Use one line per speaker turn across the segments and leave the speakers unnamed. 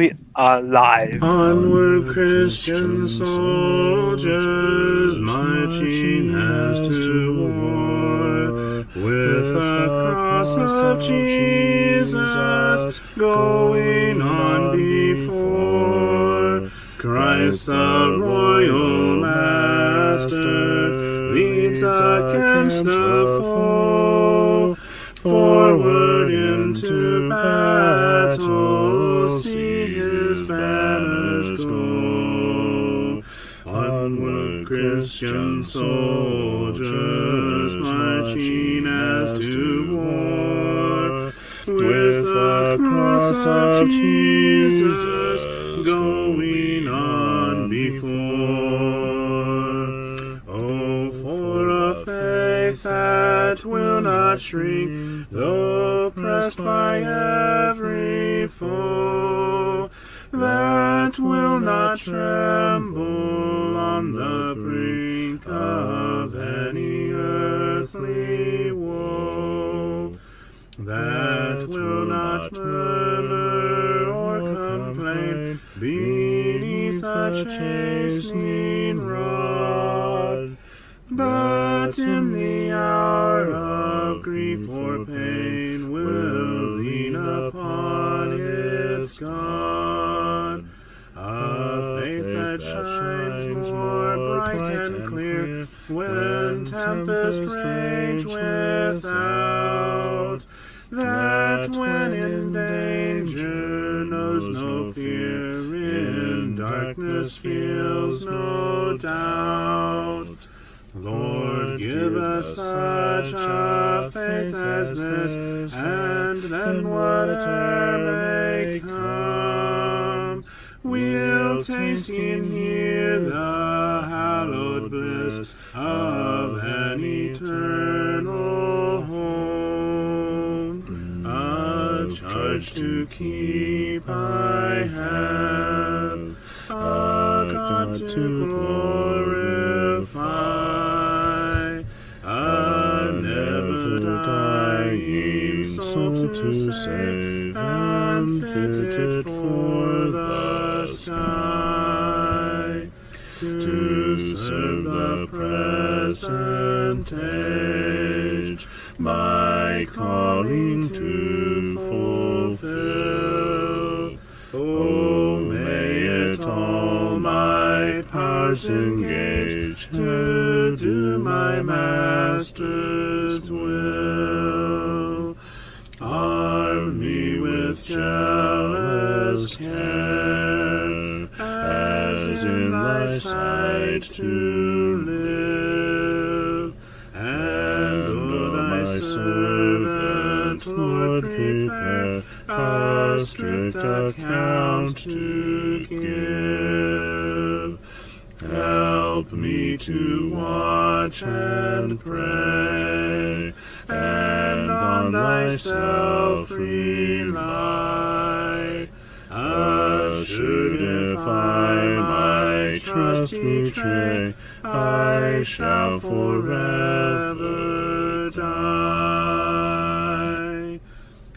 We are live.
Onward, Christian soldiers, marching as to war, with the cross of Jesus going on before. Christ the royal master leads against the foe, forward into battle, see his banners go. Onward, Christian soldiers, marching as to war, with the cross of Jesus going on before. Oh, for a faith that will not shrink, though pressed by every foe, that will not tremble on the brink of any earthly woe, that will not murmur or complain beneath a chastening rod, but in the hour of grief or pain will lean upon its God. A faith that shines more bright and clear when tempests rage without, that when in danger knows no fear, in darkness feels no doubt. Lord, give us such a faith as this, and then whatever may come, we'll taste and hear the hallowed bliss of an eternal home. A charge to keep I have, a God to glorify, a never-dying soul to save, and fitted for the sky, to serve the present age, my calling to fulfill. Oh, may it all my powers engage to do my Master's will. Arm me with jealous care, as in thy sight to live, and O thy servant, Lord, prepare a strict account to give. Help me to watch and pray, and on thyself rely. Assured if I my trust betray, I shall forever die.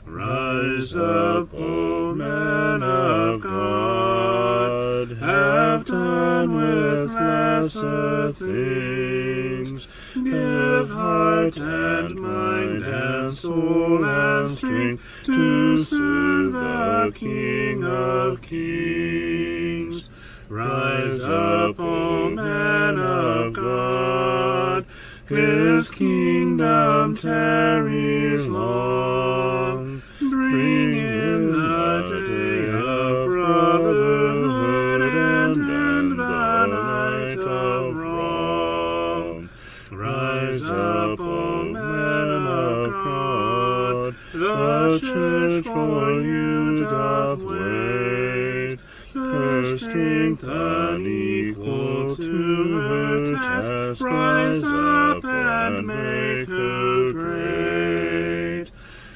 Rise up, O men of God, have done with lesser things. Give heart and mind and soul and strength to serve the King of Kings. Rise up, O men of God, his kingdom tarries long. Bring in the day of brotherhood and end the night of wrong. Rise up, O men of God, the church for you doth wait. Her strength unequal to her task, rise up and make her great.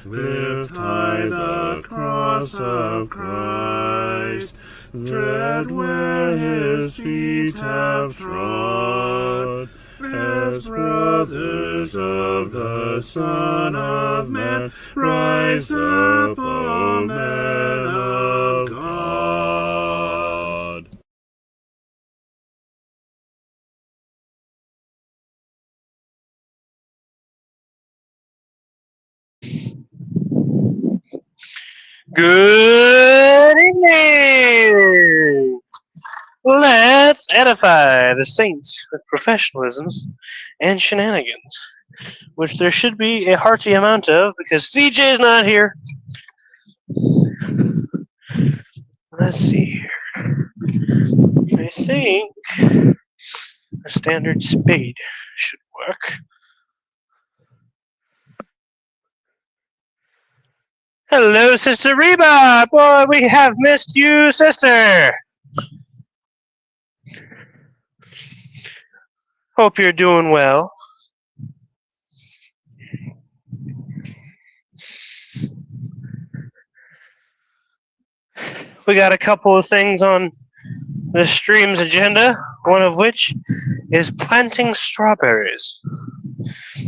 Lift high the cross of Christ, tread where his feet have trod. As brothers of the Son of Man, rise up, O men of God.
Good evening! Let's edify the saints with professionalisms and shenanigans, which there should be a hearty amount of because CJ's not here. Let's see here. I think a standard spade should work. Hello, Sister Reba! Boy, we have missed you, sister! Hope you're doing well. We got a couple of things on the stream's agenda, one of which is planting strawberries,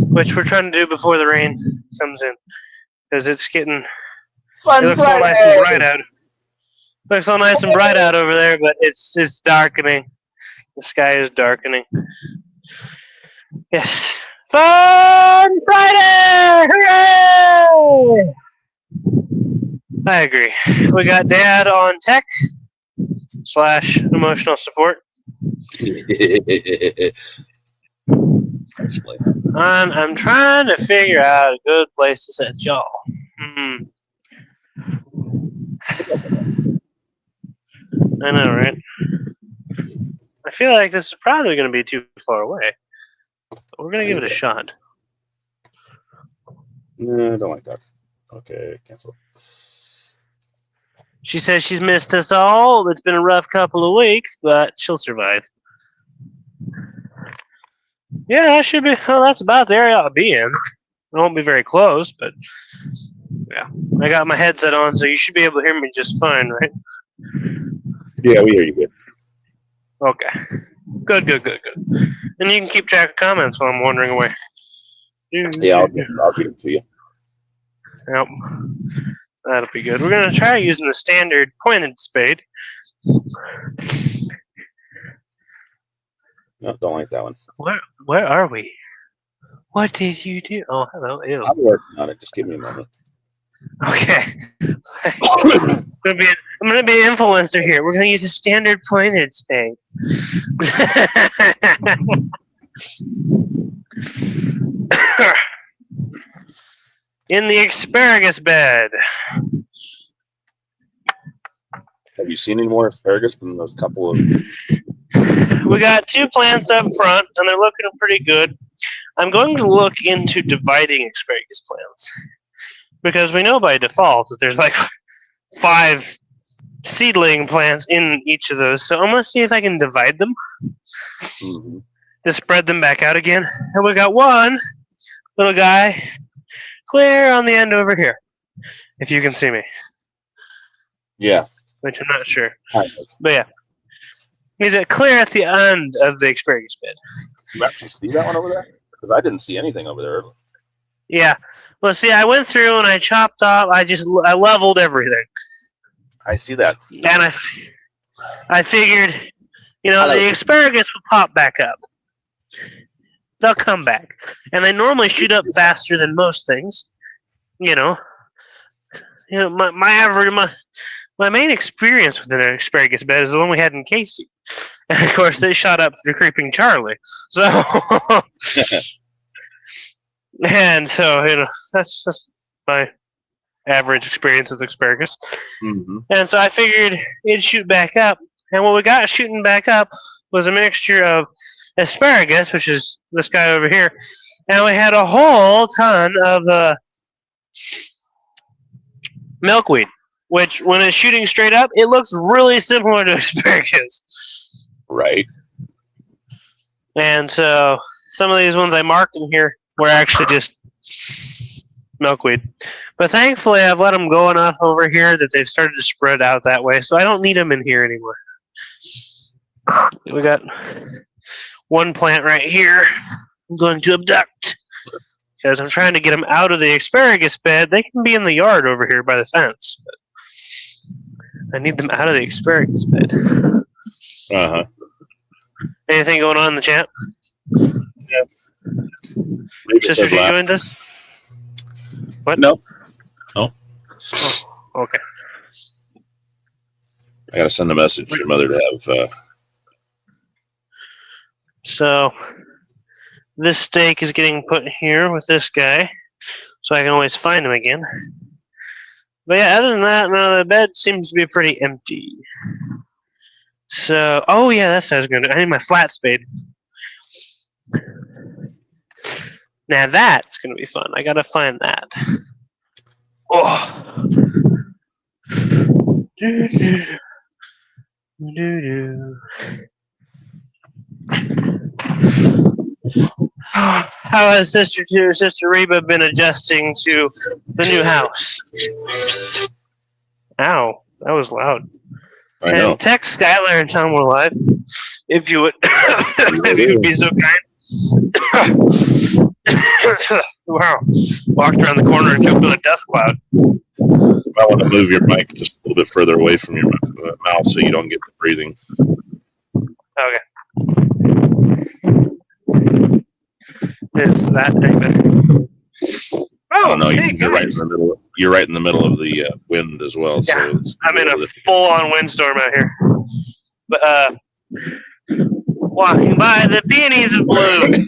which we're trying to do before the rain comes in, because it's getting...
Fun
It looks
Friday.
all nice and bright out. Looks all nice and bright out over there, but it's darkening. The sky is darkening. Yes. Fun Friday! Hooray! I agree. We got Dad on tech / emotional support. I'm trying to figure out a good place to set y'all. I know, right? I feel like this is probably going to be too far away. But we're going to give it a shot.
No, I don't like that. Okay, cancel.
She says she's missed us all. It's been a rough couple of weeks, but she'll survive. Yeah, that should be... Well, that's about the area I'll be in. I won't be very close, but... Yeah. I got my headset on, so you should be able to hear me just fine, right?
Yeah, we hear you good.
Okay. Good. And you can keep track of comments while I'm wandering away.
Yeah, I'll read them to you.
Yep. That'll be good. We're going to try using the standard pointed spade.
No, don't like that one.
Where are we? What did you do? Oh, hello. Ew.
I'm working on it. Just give me a moment.
Okay. I'm gonna be an influencer here. We're gonna use a standard pointed spade. In the asparagus bed.
Have you seen any more asparagus from those couple of...
We got 2 plants up front, and they're looking pretty good. I'm going to look into dividing asparagus plants. Because we know by default that there's like 5 seedling plants in each of those. So I'm going to see if I can divide them.
Mm-hmm.
To spread them back out again. And we got one little guy clear on the end over here. If you can see me.
Yeah.
Which I'm not sure.
Kind of.
But yeah. He's clear at the end of the asparagus bed.
You actually see that one over there? Because I didn't see anything over there.
Yeah. Well, see, I went through and I chopped off. I leveled everything.
I see that.
And I figured, the asparagus will pop back up. They'll come back. And they normally shoot up faster than most things. My main experience with an asparagus bed is the one we had in Casey. And of course, they shot up through Creeping Charlie. So, and so, that's just my average experience with asparagus.
Mm-hmm.
And so I figured it'd shoot back up. And what we got shooting back up was a mixture of asparagus, which is this guy over here, and we had a whole ton of milkweed, which when it's shooting straight up, it looks really similar to asparagus.
Right.
And so some of these ones I marked in here were actually just milkweed. But thankfully, I've let them go enough over here that they've started to spread out that way, so I don't need them in here anymore. We got one plant right here I'm going to abduct because I'm trying to get them out of the asparagus bed. They can be in the yard over here by the fence, but I need them out of the asparagus bed.
Uh-huh.
Anything going on in the chat?
Yeah.
Sister G joined us? What?
No. Oh.
Okay.
I gotta send a message to your mother to have.
So this steak is getting put here with this guy, so I can always find him again. But yeah, other than that, no, the bed seems to be pretty empty. So, oh yeah, that sounds good. I need my flat spade. Now that's gonna be fun. I gotta find that. Oh. How has Sister Reba been adjusting to the new house? Ow, that was loud.
I know.
And text Skylar and tell him we're live, if you would, if you would be so kind. Wow, walked around the corner and choked on a dust cloud.
You might want to move your mic just a little bit further away from your mouth so you don't get the breathing.
Okay. Is that any better? Oh,
no,
hey,
you're right in the middle. You're right in the middle of the wind as well.
Yeah,
so
I'm in a full-on windstorm out here. But walking by the peonies in bloom.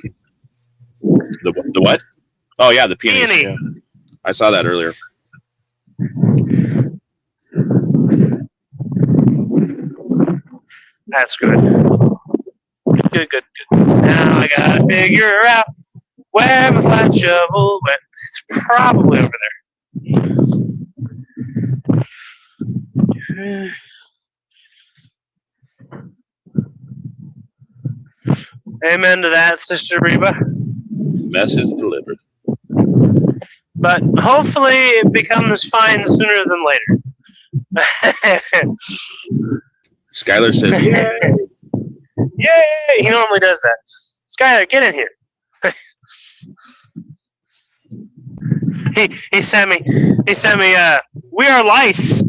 The what? Oh yeah, the peonies.
Peony.
Yeah. I saw that earlier.
That's good. Good. Now I gotta figure out where my flat shovel went. It's probably over there. Amen to that, Sister Reba.
Message delivered.
But hopefully it becomes fine sooner than later.
Skylar says, "Yay!"
Yay! He normally does that. Skylar, get in here. he sent me. We are lice.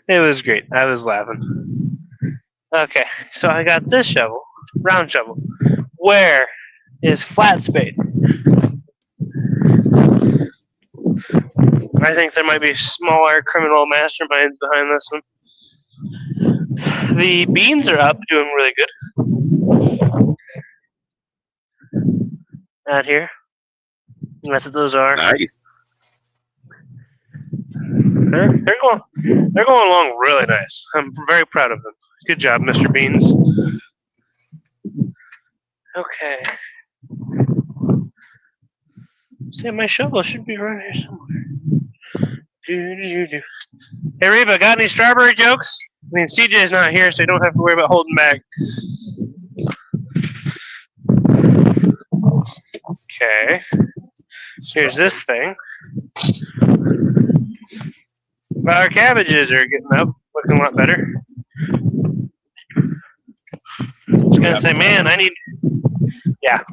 It was great. I was laughing. Okay, so I got this shovel, round shovel. Where is flat spade? I think there might be smaller criminal masterminds behind this one. The beans are up, doing really good. Out here. That's what those are.
Nice.
They're going along really nice. I'm very proud of them. Good job, Mr. Beans. Okay. See, my shovel should be right here somewhere. Hey, Reba, got any strawberry jokes? I mean, CJ's not here, so you don't have to worry about holding back. Okay. Here's this thing. Our cabbages are getting up, looking a lot better. I was gonna say, man, I need. Yeah. I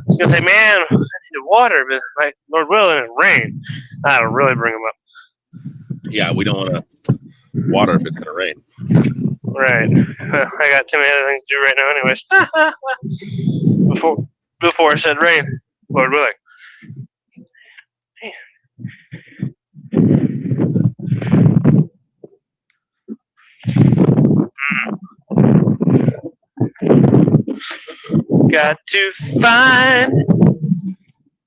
was gonna say, man, I need to water, but like Lord willing, it rain. That'll really bring them up.
Yeah, we don't want to water if it's gonna rain.
Right. I got too many other things to do right now, anyways. Before it said rain, Lord willing. Got to find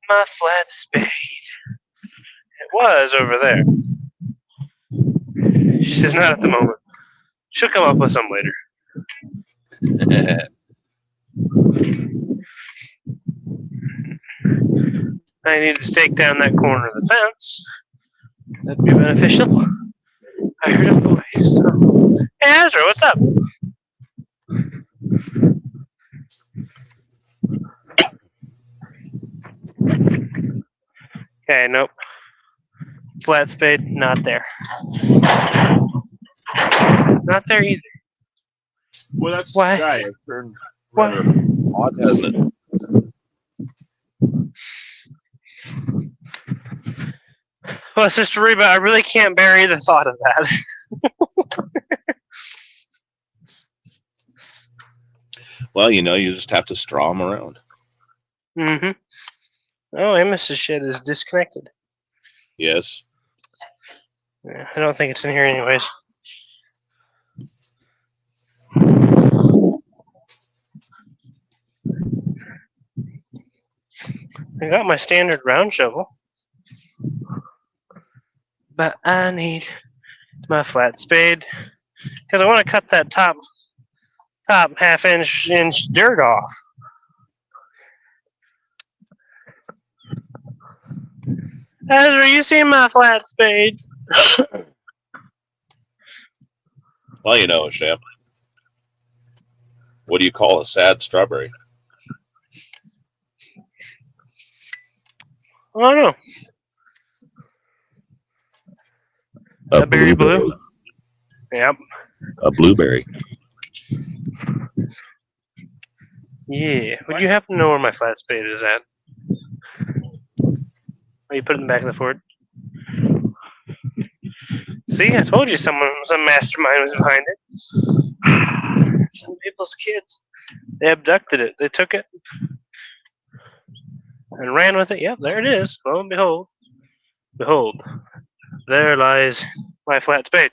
my flat spade. It was over there. She says not at the moment. She'll come up with some later. I need to stake down that corner of the fence. That'd be beneficial. I heard a voice. Oh. Hey, Ezra, what's up? Okay, nope. Flat spade, not there. Not there either.
Well, that's
Why?
Sky. It's turned
What?
rather odd, hasn't it?
Well, Sister Reba, I really can't bury the thought of that.
Well, you know, you just have to straw them around.
Mm-hmm. Oh, Amos's shed is disconnected.
Yes.
Yeah, I don't think it's in here anyways. I got my standard round shovel. But I need my flat spade because I want to cut that top half-inch dirt off. Ezra, you see my flat spade?
Well, you know, Shep. What do you call a sad strawberry?
I don't know. A berry blue? Yep.
A blueberry.
Yeah. Would you happen to know where my flat spade is at? Or you put it in the back of the Ford? See, I told you some mastermind was behind it. Some people's kids. They abducted it. They took it and ran with it. Yep, there it is. Lo and behold. Behold. There lies my flat spade.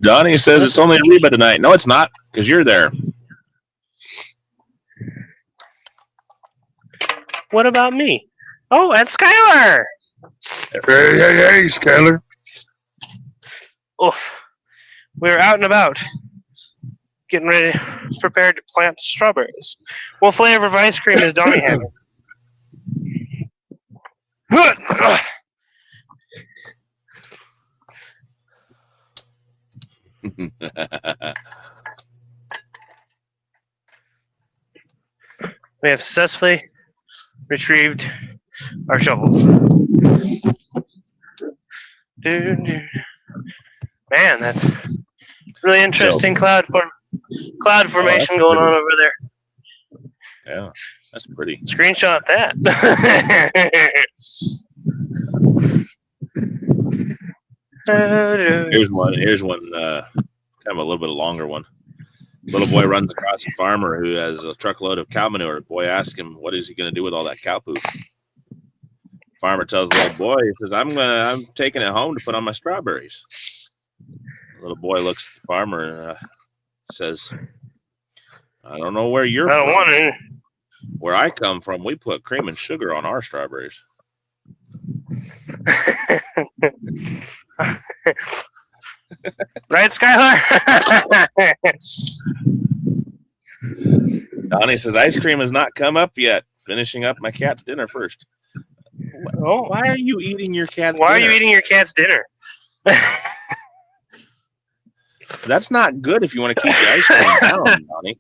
Donnie says it's only Reba tonight. No, it's not, because you're there.
What about me? Oh, and Skylar!
Hey, Skylar.
Oof. We were out and about, getting ready, prepared to plant strawberries. What flavor of ice cream is Donnie having? We have successfully retrieved our shovels. Man, that's really interesting cloud formation going on over there.
Yeah, that's pretty.
Screenshot that.
Here's one. Kind of a little bit longer one. Little boy runs across a farmer who has a truckload of cow manure. Boy asks him, "What is he going to do with all that cow poop?" Farmer tells the little boy, he says, "I'm taking it home to put on my strawberries." The little boy looks at the farmer and says, "I don't know where you're from.
want it.
Where I come from, we put cream and sugar on our strawberries."
Right, Skylar?
Donnie says, "Ice cream has not come up yet. Finishing up my cat's dinner first."
Oh.
Why are you eating your cat's
Why
dinner?
are you eating your cat's dinner?
That's not good if you want to keep the ice cream down, Donnie.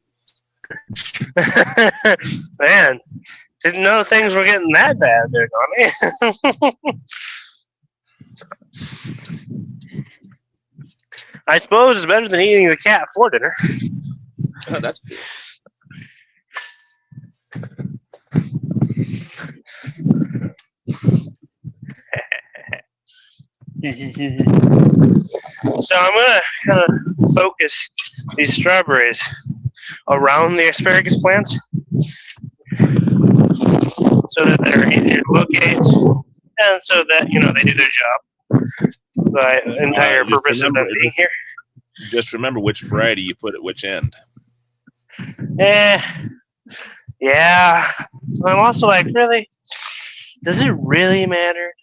Man, didn't know things were getting that bad there, Donnie. I suppose it's better than eating the cat for dinner.
Oh, that's true.
So I'm gonna kind of focus these strawberries around the asparagus plants so that they're easier to locate and so that they do their job. The entire purpose of them being here.
Just remember which variety you put at which end.
Yeah. I'm also like, really? Does it really matter?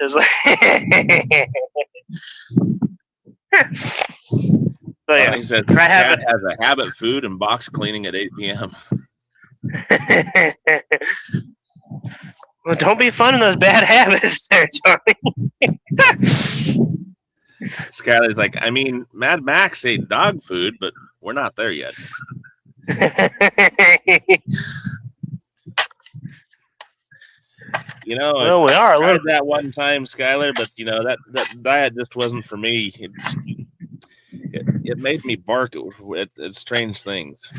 But yeah,
He says cat has a habit food and box cleaning at 8 p.m.
Well, don't be fun in those bad habits there, Tony.
Skylar's like, I mean, Mad Max ate dog food, but we're not there yet.
Well, we are.
I tried that one time, Skylar, but that diet just wasn't for me. It made me bark at strange things.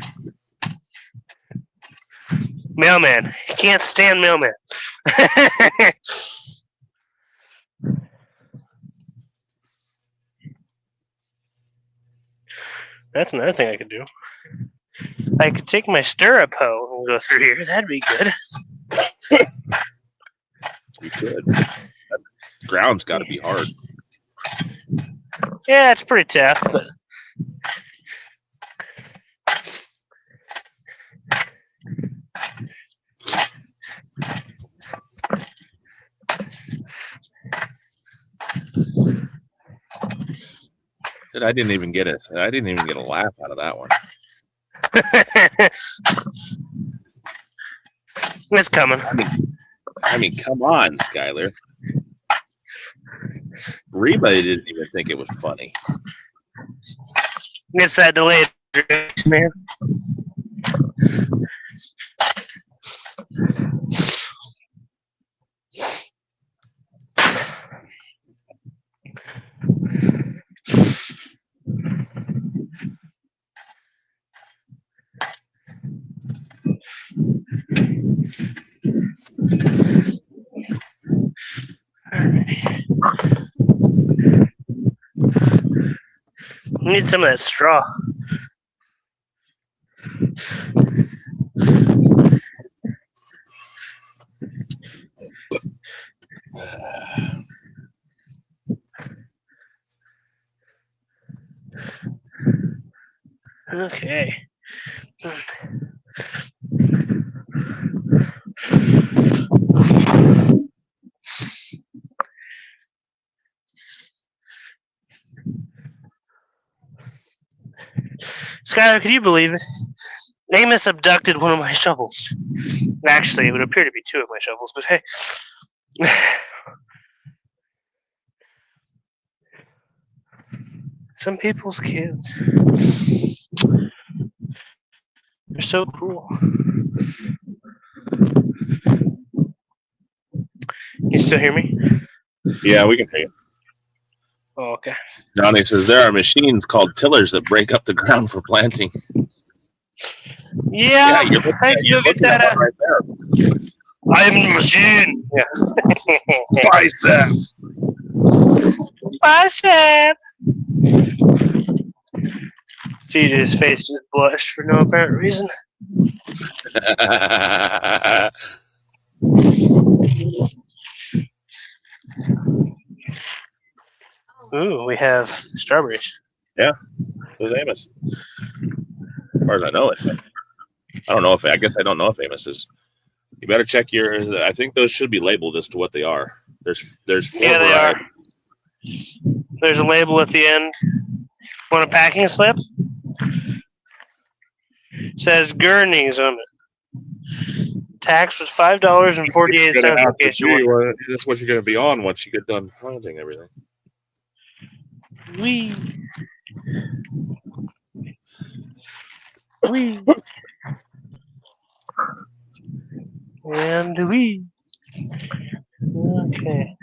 Mailman. Can't stand mailman. That's another thing I could do. I could take my stirrup hoe and go through here. That'd be good.
You could. That ground's got to be hard.
Yeah, it's pretty tough, but
Dude, I didn't even get a laugh out of that one.
it's coming.
I mean, come on, Skylar. Reba didn't even think it was funny.
It's that delayed, man. We need some of that straw. Okay. Skylar, can you believe it? Amos abducted one of my shovels. Actually, it would appear to be two of my shovels, but hey. Some people's kids. They're so cool. You still hear me?
Yeah, we can hear you.
Oh, okay.
Johnny says there are machines called tillers that break up the ground for planting.
Yeah,
you're
get that out
right there.
I'm the machine. Yeah. Bicep. TJ's face just blushed for no apparent reason. Ooh, we have strawberries.
Yeah, those Amos. As far as I know it, but I don't know if I don't know if Amos is. You better check your. I think those should be labeled as to what they are. There's 4
Yeah, they
varieties.
are. There's a label at the end. Want a packing slip? It says Gurney's on it. Tax was $5.48 in case you want.
That's what you're going to be on once you get done planting everything.
Wee. Wee. And wee. Okay.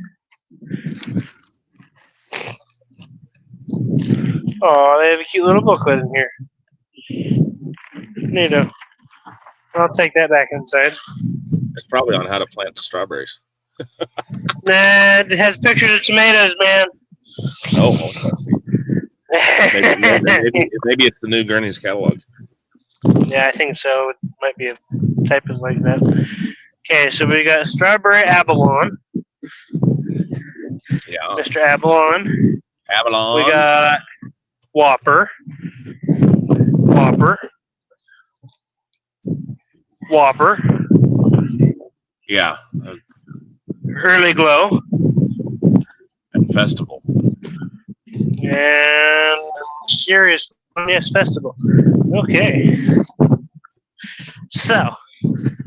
Oh, they have a cute little booklet in here. Neato. I'll take that back inside.
It's probably on how to plant strawberries.
Nah, it has pictures of tomatoes, man.
Oh, maybe it's the new Gurney's catalog.
Yeah, I think so. It might be a type of like that. Okay, so we got strawberry abalone.
Yeah.
Mr. Abalone.
Abalone.
We got Whopper. Whopper. Whopper.
Yeah.
Early Glow.
And Festival.
And Serious. Yes, Festival. Okay. So,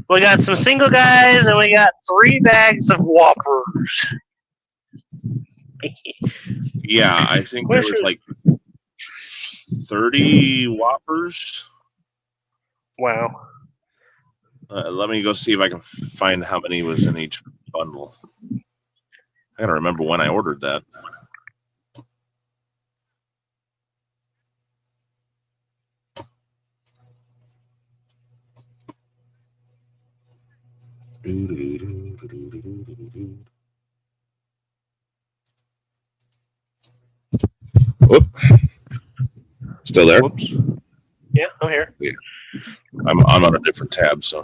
we got some single guys and we got 3 bags of Whoppers.
Yeah, I think there was like 30 Whoppers.
Wow.
Let me go see if I can find how many was in each bundle. I gotta remember when I ordered that. Whoop. Still there?
Whoops. Yeah, I'm here.
Yeah. I'm on a different tab, so.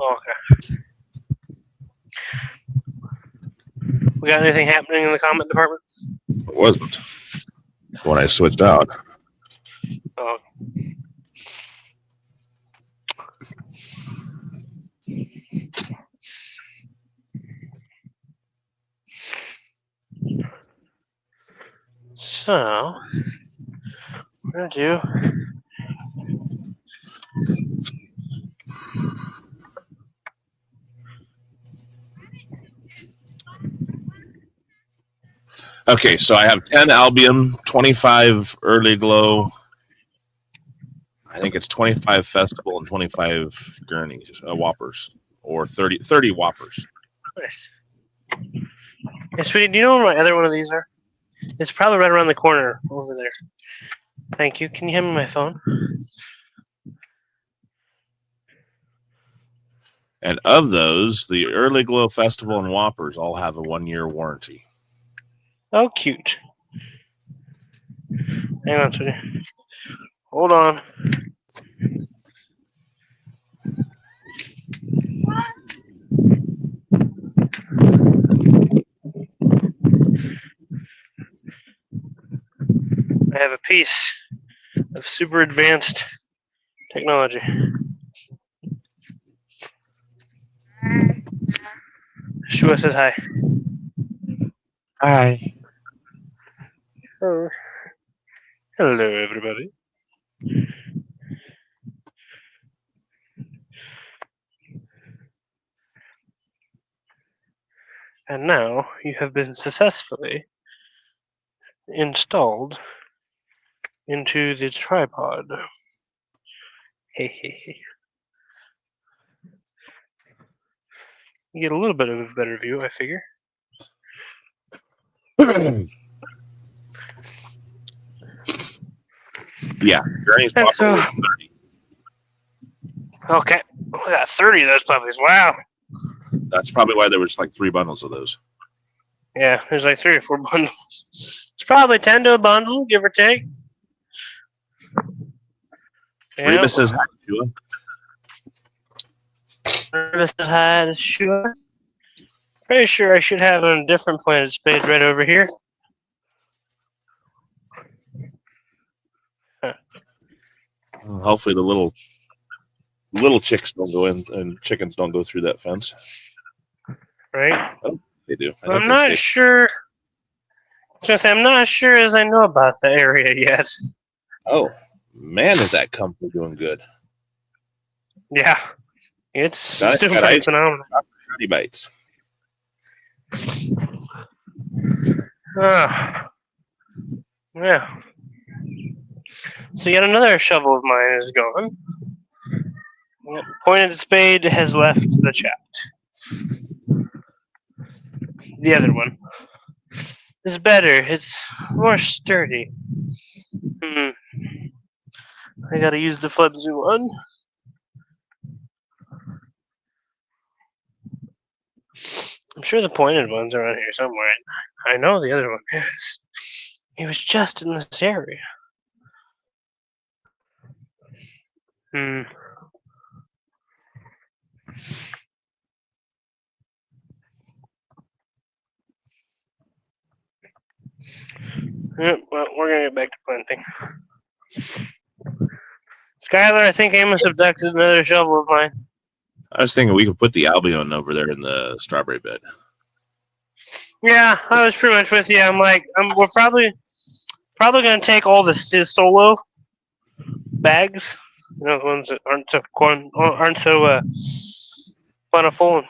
Oh, okay. We got anything happening in the comment department?
It wasn't when I switched out.
Oh. So, we're going to do
Okay, so I have 10 Albion, 25 Early Glow. I think it's 25 Festival and 25 Gurneys, Whoppers, or 30 Whoppers.
Nice. Hey, sweetie, do you know where my other one of these are? It's probably right around the corner over there. Thank you. Can you hand me my phone?
And of those, the Early Glow Festival and Whoppers all have a 1-year warranty.
Oh, cute. Hang on, sweetie. Hold on. I have a piece of super advanced technology. Shua says hi.
Hi.
Oh. Hello, everybody. And now you have been successfully installed into the tripod. Hey, hey, hey. You get a little bit of a better view, I figure.
Yeah, Gurney's
And
Whopper
so,
was 30.
okay, we got 30 of those puppies. Wow.
That's probably why there was like 3 bundles of those.
Yeah, there's like 3 or 4 bundles. It's probably 10 to a bundle, give or take. Yeah.
Reba says hi, Sheila.
Reba says hi to Shua. Pretty sure I should have a different Planet Spade right over here.
Hopefully the little chicks don't go in and chickens don't go through that fence.
Right?
Oh, they do.
I'm not sure. I'm not sure as I know about the area yet.
Oh, man, is that company doing good?
Yeah. It's
Got
doing pretty
ice
phenomenal.
bites.
Yeah. So yet another shovel of mine is gone. Pointed Spade has left the chat. The other one is better. It's more sturdy. I gotta use the flimsy one. I'm sure the pointed one's around here somewhere. I know the other one is. He was just in this area. Yep, well, we're gonna get back to planting. Skylar, I think Amos abducted another shovel of mine.
I was thinking we could put the Albion over there in the strawberry bed.
Yeah, I was pretty much with you. I'm like, we're probably gonna take all the solo bags, you know, the ones that aren't so plentiful, and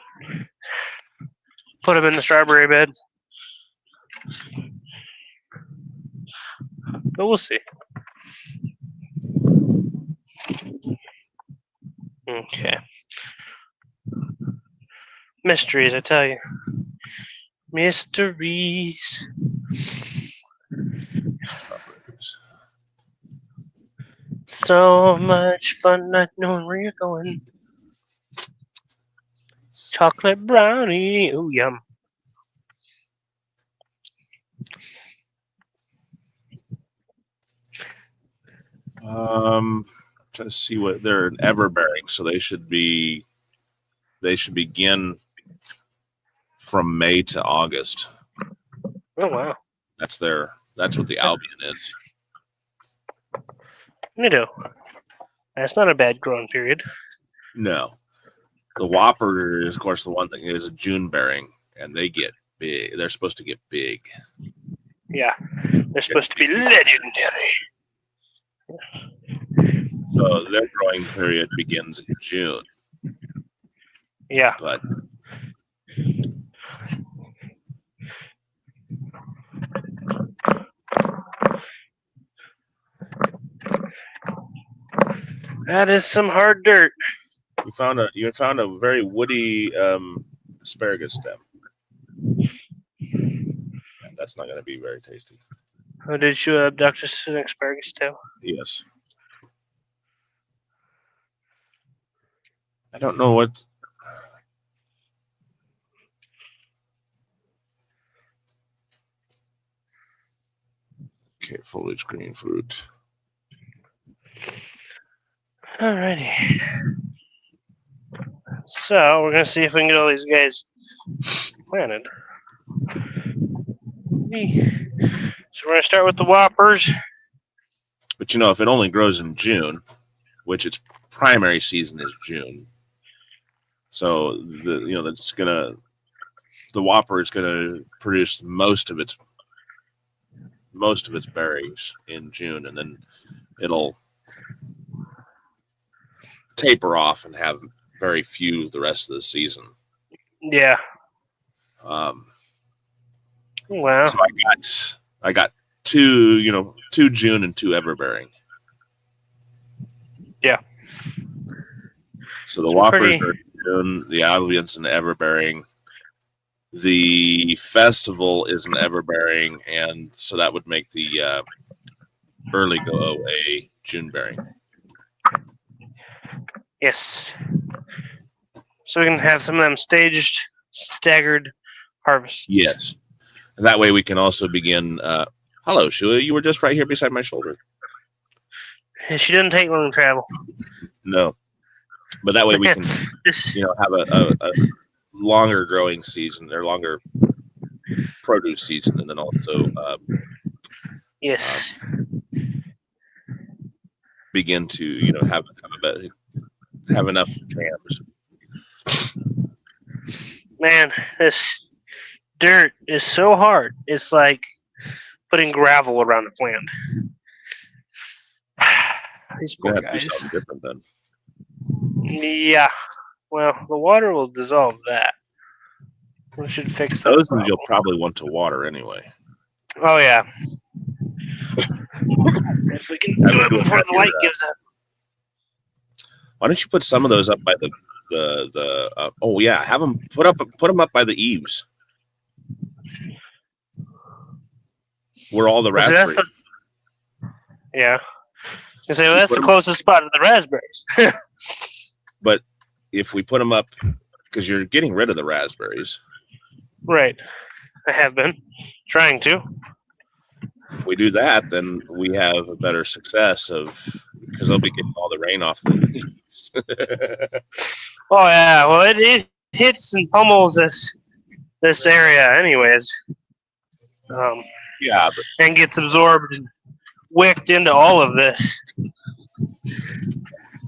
put them in the strawberry bed. But we'll see. Okay. Mysteries, I tell you. Mysteries. So much fun not knowing where you're going. Chocolate brownie. Ooh, yum.
Trying to see what they're an everbearing, so they should begin from May to August.
Oh, wow.
That's what the Albion is.
Neato. That's not a bad growing period.
No. The Whopper is, of course, the one that is a June bearing, and they get big. They're supposed to get big.
Yeah. They're supposed to be legendary.
So their growing period begins in June.
Yeah.
But
that is some hard dirt.
you found a very woody asparagus stem. That's not going to be very tasty.
Oh, did you abduct us an asparagus tail?
Yes. I don't know what. Okay, foliage, green fruit.
Alrighty. So we're gonna see if we can get all these guys planted. So we're gonna start with the Whoppers.
But if it only grows in June, which its primary season is June, so the Whopper is gonna produce most of its berries in June, and then it'll taper off and have very few the rest of the season.
Yeah.
Wow.
So
I got two June and two everbearing.
Yeah.
So the Whoppers are June, the Albions an everbearing. The Festival is an everbearing, and so that would make the Early Go a June bearing.
Yes. So we can have some of them staggered harvests.
Yes. And that way we can also begin. Hello, Shua. You were just right here beside my shoulder.
She didn't take long to travel.
No. But that way we can have a longer growing season, or longer produce season, and then also
yes,
begin to have enough jams.
Man, this dirt is so hard. It's like putting gravel around a plant. These poor guys.
Do something different then.
Yeah. Well, the water will dissolve that. We should fix that.
Those ones you'll probably want to water anyway.
Oh yeah. If we can do it before the light gives up.
Why don't you put some of those up by the have them put them up by the eaves where all the raspberries.
Yeah. You say, well, that's the closest spot to the raspberries.
But if we put them up, because you're getting rid of the raspberries.
Right. I have been trying to.
If we do that, then we have a better success because they'll be getting all the rain off the leaves.
Oh yeah, well it hits and pummels this area anyways. And gets absorbed and wicked into all of this.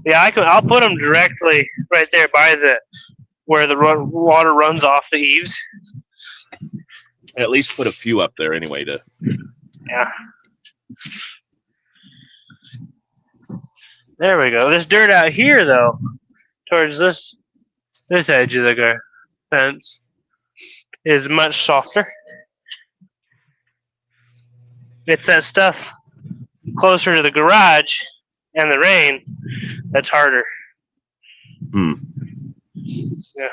Yeah, I'll put them directly right there by where the water runs off the eaves.
At least put a few up there anyway to.
Yeah. There we go. This dirt out here, though, towards this edge of the fence, is much softer. It's that stuff closer to the garage and the rain that's harder. Yeah.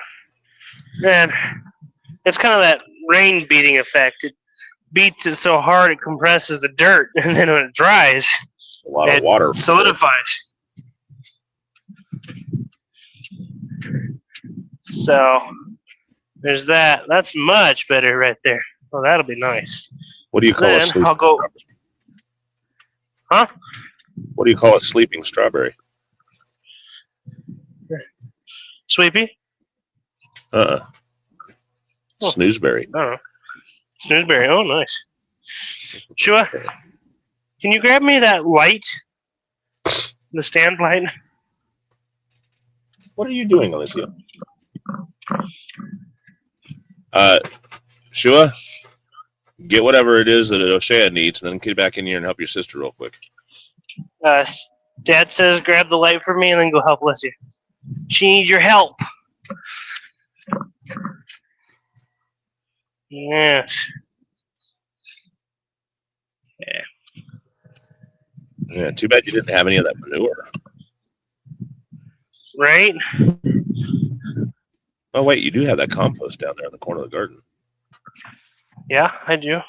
And it's kind of that rain beating effect. It beats it so hard it compresses the dirt, and then when it dries,
a lot of water
solidifies. So There's that. That's much better right there. Oh, that'll be nice.
What do you call a
Then
sleeping
I'll go.
strawberry?
Huh?
What do you call a sleeping strawberry?
Sweepy?
Oh. Snoozeberry.
I don't know. Snoozeberry. Oh, nice. Shua, can you grab me that light? The stand light?
What are you doing, Alicia? Shua, get whatever it is that O'Shea needs, and then get back in here and help your sister real quick.
Dad says grab the light for me and then go help Alicia. She needs your help. Yes.
Yeah, too bad you didn't have any of that manure.
Right?
Oh, wait, you do have that compost down there in the corner of the garden.
Yeah, I do.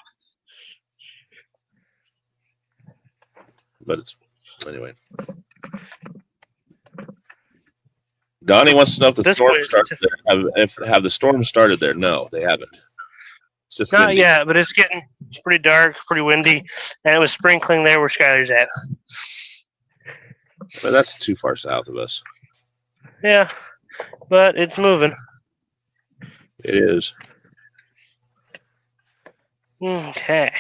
But it's, anyway. Donnie wants to know if the storm started there. Have the storm started there? No, they haven't. It's just
Not
windy.
yet, but it's pretty dark, pretty windy, and it was sprinkling there where Skylar's at.
But that's too far south of us.
Yeah, but it's moving.
It is.
Okay.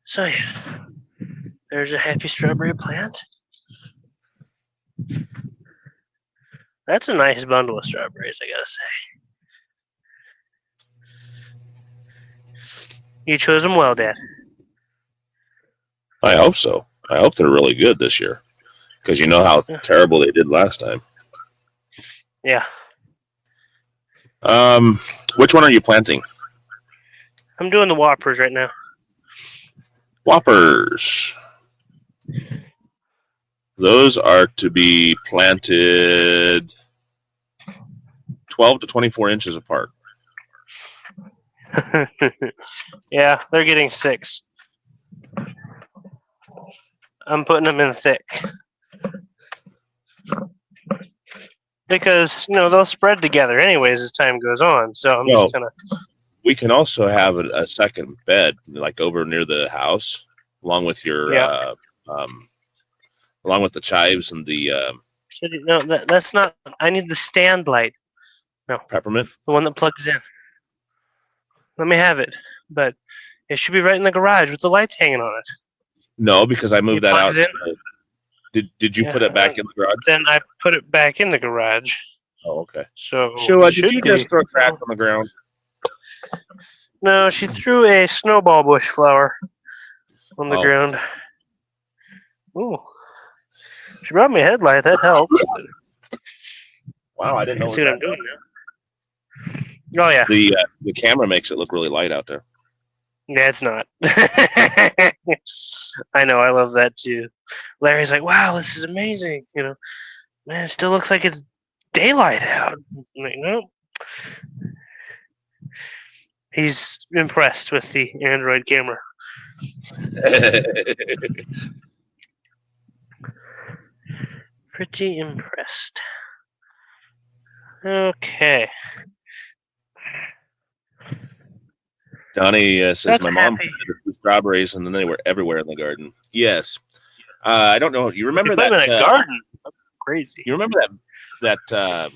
So yeah, there's a happy strawberry plant. That's a nice bundle of strawberries, I gotta say. You chose them well, Dad.
I hope so. I hope they're really good this year. Because you know how terrible they did last time.
Yeah.
Which one are you planting?
I'm doing the Whoppers right now.
Whoppers. Those are to be planted 12 to 24 inches apart.
Yeah, they're getting 6. I'm putting them in thick. Because, they'll spread together anyways as time goes on. So I'm just kind of...
We can also have a second bed, like over near the house, along with your... along with the chives and the...
No, that's not... I need the stand light. No.
Peppermint?
The one that plugs in. Let me have it. But it should be right in the garage with the lights hanging on it.
No, because I moved that out. Did you put it back in the garage?
Then I put it back in the garage.
Oh, okay.
So
Sheila, did you just throw trash on the ground?
No, she threw a snowball bush flower on the ground. Ooh. She brought me a headlight. That helps.
Wow, I didn't know.
See what I'm doing now. Oh, yeah.
The camera makes it look really light out there.
Yeah, it's not. I know, I love that too. Larry's like, wow, this is amazing. Man, it still looks like it's daylight out. I'm like, nope. He's impressed with the Android camera. Pretty impressed. Okay.
Donnie says,
That's
my mom planted strawberries and then they were everywhere in the garden. Yes. I don't know. You remember that?
In a garden? That's crazy.
You remember that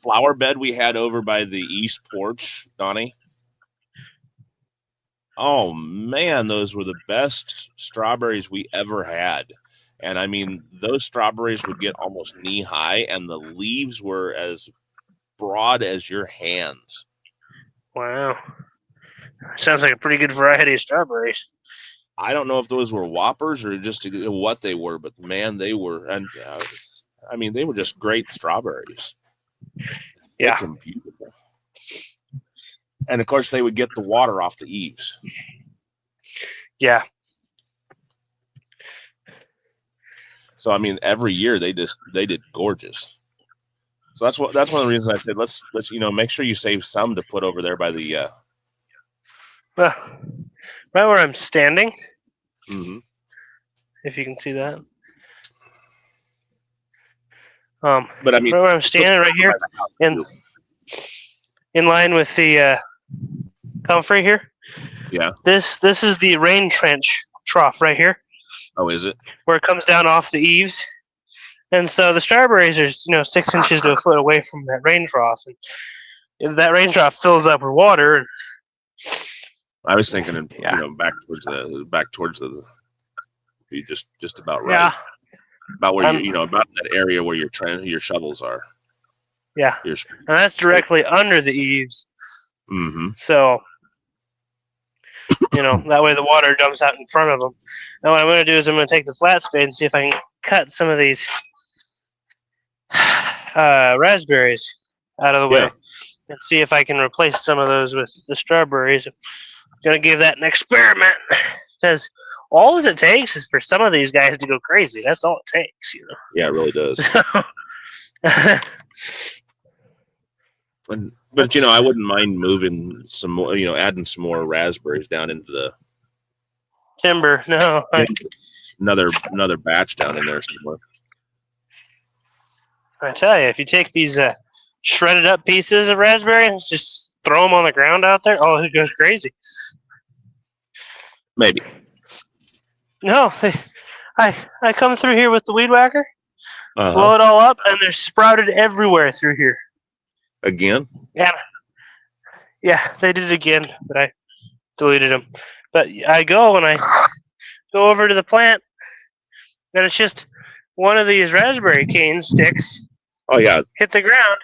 flower bed we had over by the east porch, Donnie? Oh, man, those were the best strawberries we ever had. And, I mean, those strawberries would get almost knee-high, and the leaves were as broad as your hands.
Wow. Sounds like a pretty good variety of strawberries.
I don't know if those were Whoppers or just what they were, but, man, they were. And I mean, they were just great strawberries.
Yeah.
And beautiful. And, of course, they would get the water off the eaves.
Yeah.
So, I mean, every year they did gorgeous. So that's one of the reasons I said let's make sure you save some to put over there by the
right where I'm standing.
Mm-hmm.
if you can see that.
But I mean,
right where I'm standing right here, in line with the comfrey here.
Yeah.
This is the rain trench trough right here,
Oh, is it?
where it comes down off the eaves. And so the strawberries are 6 inches to a foot away from that rain trough, and that rain trough fills up with water.
I was thinking,
Yeah.
back towards the. You just about right.
Yeah.
About where about that area where your shovels are.
Yeah. And that's directly under the eaves.
Mm-hmm.
So, that way the water dumps out in front of them. Now what I'm going to do is I'm going to take the flat spade and see if I can cut some of these raspberries out of the way and see if I can replace some of those with the strawberries. I'm going to give that an experiment because all it takes is for some of these guys to go crazy. That's all it takes,
Yeah, it really does. But I wouldn't mind moving some more, adding some more raspberries down into the
timber. No,
another batch down in there somewhere.
I tell you, if you take these shredded up pieces of raspberry and just throw them on the ground out there, oh, it goes crazy.
Maybe.
No, I come through here with the weed whacker, blow it all up, and they're sprouted everywhere through here.
Again?
Yeah, they did it again, but I deleted them. But I go over to the plant, and it's just one of these raspberry cane sticks.
Oh yeah,
hit the ground,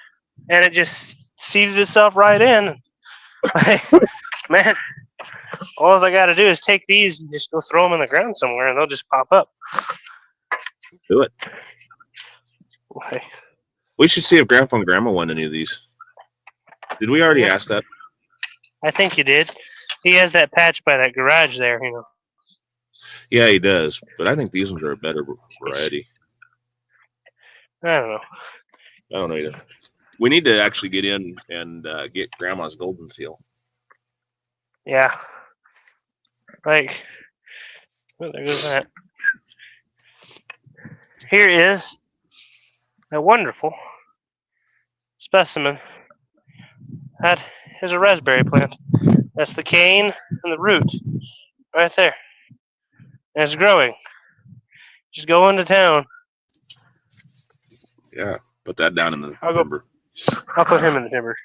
and it just seeded itself right in. Man, all I got to do is take these and just go throw them in the ground somewhere, and they'll just pop up.
Do it. We should see if Grandpa and Grandma want any of these. Did we already ask that?
I think you did. He has that patch by that garage there,
Yeah, he does. But I think these ones are a better variety.
I don't know.
I don't know either. We need to actually get in and get Grandma's golden seal.
Yeah. There goes that. Here is a wonderful specimen. That is a raspberry plant. That's the cane and the root right there. And it's growing. Just go into town.
Yeah, put that down in the timber.
I'll put him in the timber.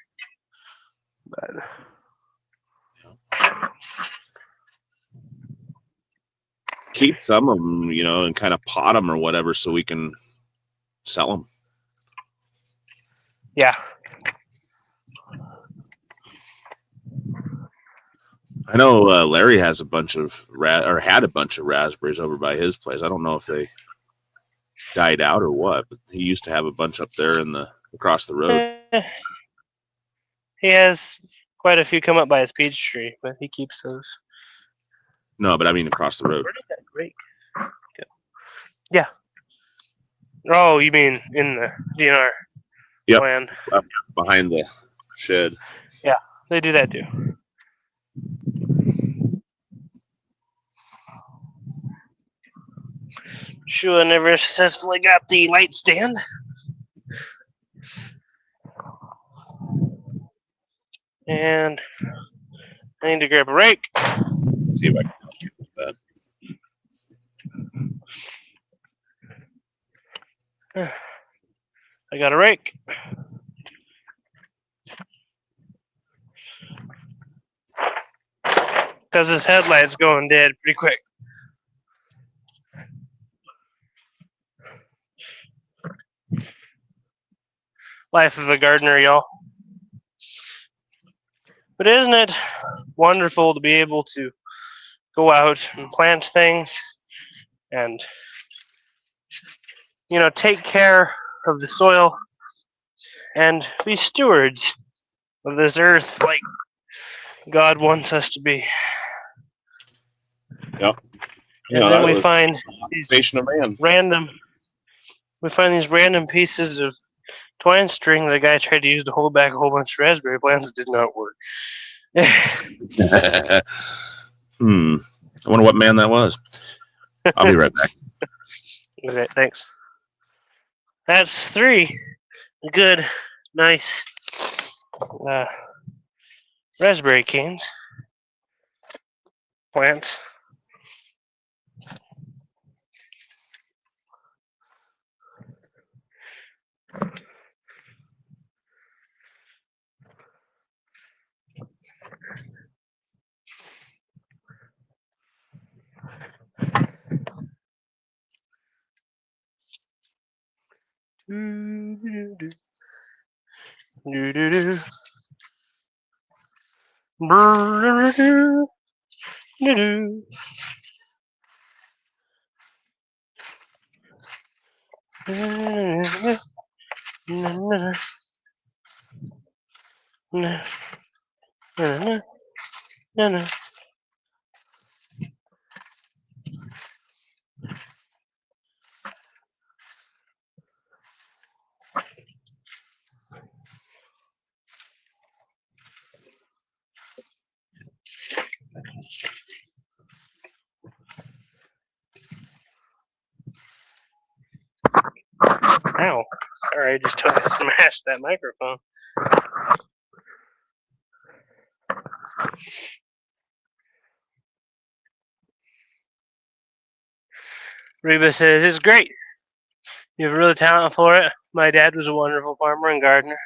But
keep some of them, and kind of pot them or whatever so we can sell them.
Yeah.
I know Larry has a bunch of had a bunch of raspberries over by his place. I don't know if they died out or what, but he used to have a bunch up there across the road.
He has quite a few come up by his peach tree, but he keeps those.
No, but I mean across the road.
Where did that rake go? Yeah. Oh, you mean in the DNR land?
Behind the shed.
Yeah, they do that too. Shula never successfully got the light stand. And I need to grab a rake.
Let's see if I can help you with that.
I got a rake. Because his headlight's going dead pretty quick. Life of a gardener, y'all. But isn't it wonderful to be able to go out and plant things and, take care of the soil and be stewards of this earth like God wants us to be.
Yep.
And then we find these random pieces of twine string that a guy tried to use to hold back a whole bunch of raspberry plants. Did not work.
I wonder what man that was. I'll be right back.
Okay, thanks. That's 3 good, nice raspberry canes. Plants. Do-do-do. Do-do-do. Brr-do-do-do. Do-do. Ow. Sorry, I just smashed that microphone. Reba says, it's great. You have a real talent for it. My dad was a wonderful farmer and gardener.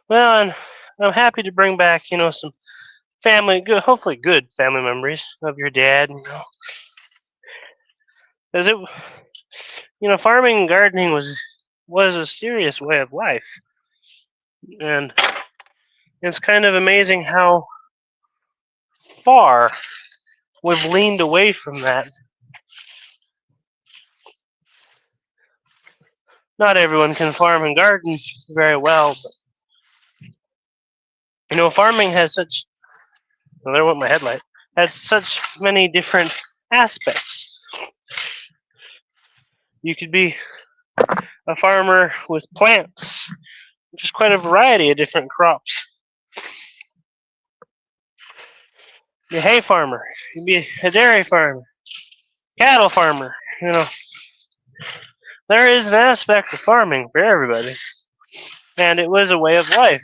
Well, and I'm happy to bring back, some family, good, hopefully good family memories of your dad. Because farming and gardening was a serious way of life, and it's kind of amazing how far we've leaned away from that. Not everyone can farm and garden very well, but farming has such. Well, there went my headlight. Has such many different aspects. You could be a farmer with plants, which is quite a variety of different crops. Be a hay farmer. You be a dairy farmer, cattle farmer. There is an aspect of farming for everybody, and it was a way of life.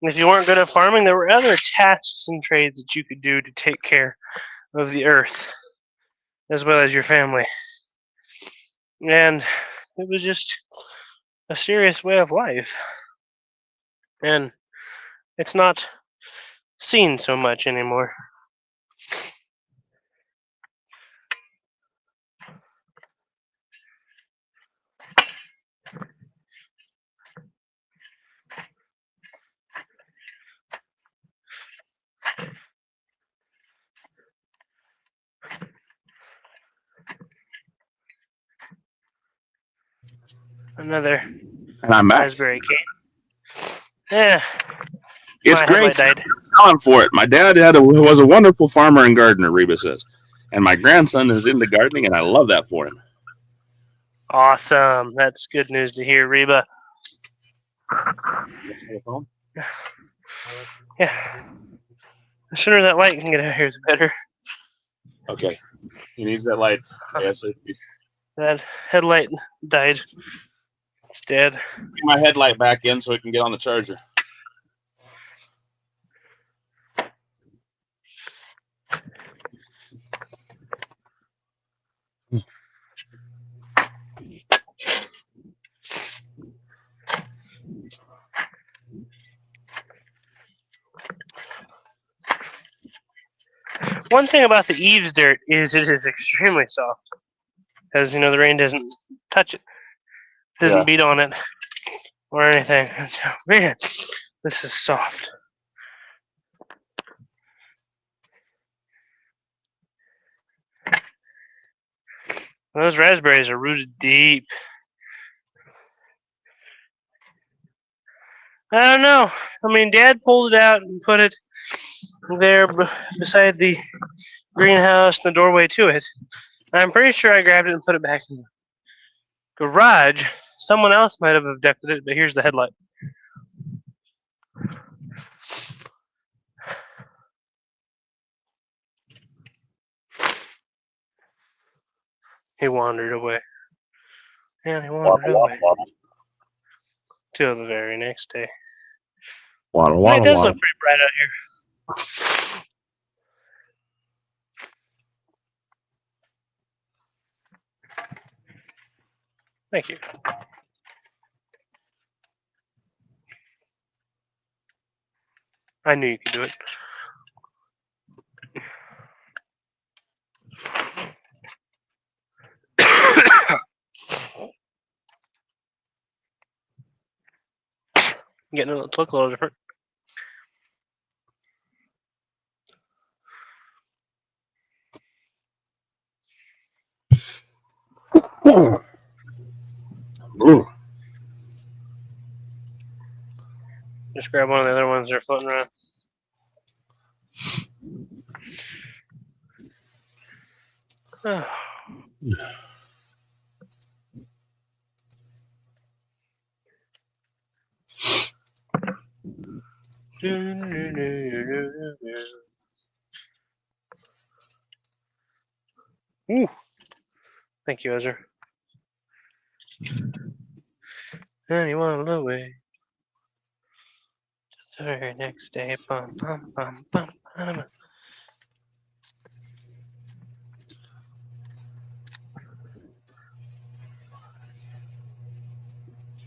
And if you weren't good at farming, there were other tasks and trades that you could do to take care of the earth, as well as your family. And it was just a serious way of life. And it's not seen so much anymore. Another
And I'm back.
raspberry cane. Yeah.
It's
My
great.
headlight died.
Talent for it. My dad was a wonderful farmer and gardener, Reba says. And my grandson is into gardening, and I love that for him.
Awesome. That's good news to hear, Reba. Yeah. The sooner that light can get out here, the better.
Okay. He needs that light. ASAP.
That headlight died. It's dead.
Get my headlight back in so it can get on the charger.
One thing about the eaves dirt is it is extremely soft. Because, the rain doesn't touch it. Doesn't beat on it or anything. And so, man, this is soft. Those raspberries are rooted deep. I don't know. I mean, Dad pulled it out and put it there beside the greenhouse and the doorway to it. I'm pretty sure I grabbed it and put it back in the garage. Someone else might have abducted it, but here's the headlight. He wandered away. And he wandered away. Till the very next day.
Waddle,
It
waddle,
does
waddle.
look pretty bright out here. Thank you. I knew you could do it. Getting it to look a little different.
Ooh.
Just grab one of the other ones that are floating around. Ooh. Thank you, Ezra. And he wandered away. The very next day. Bum, bum, bum, bum, bum.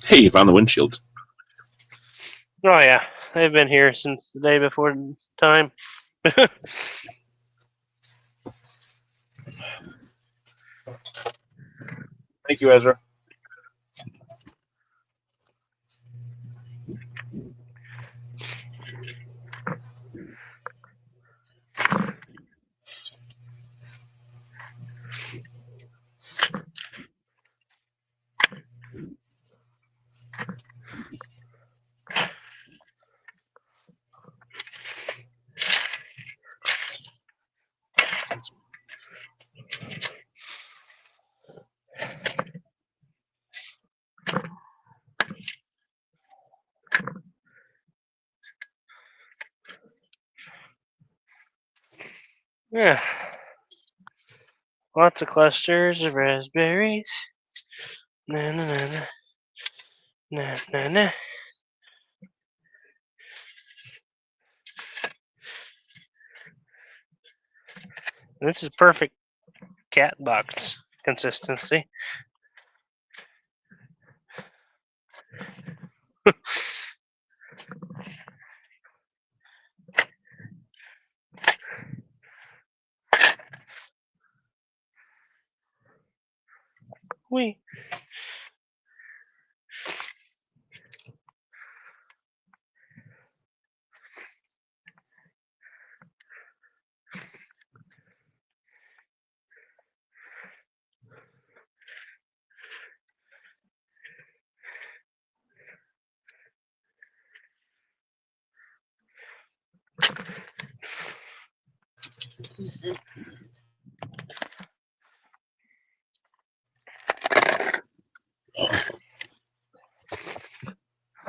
Hey, you found the windshield.
Oh, yeah. They've been here since the day before time.
Thank you, Ezra.
Yeah. Lots of clusters of raspberries. Na na na na. Na na na. This is perfect cat box consistency. Wee.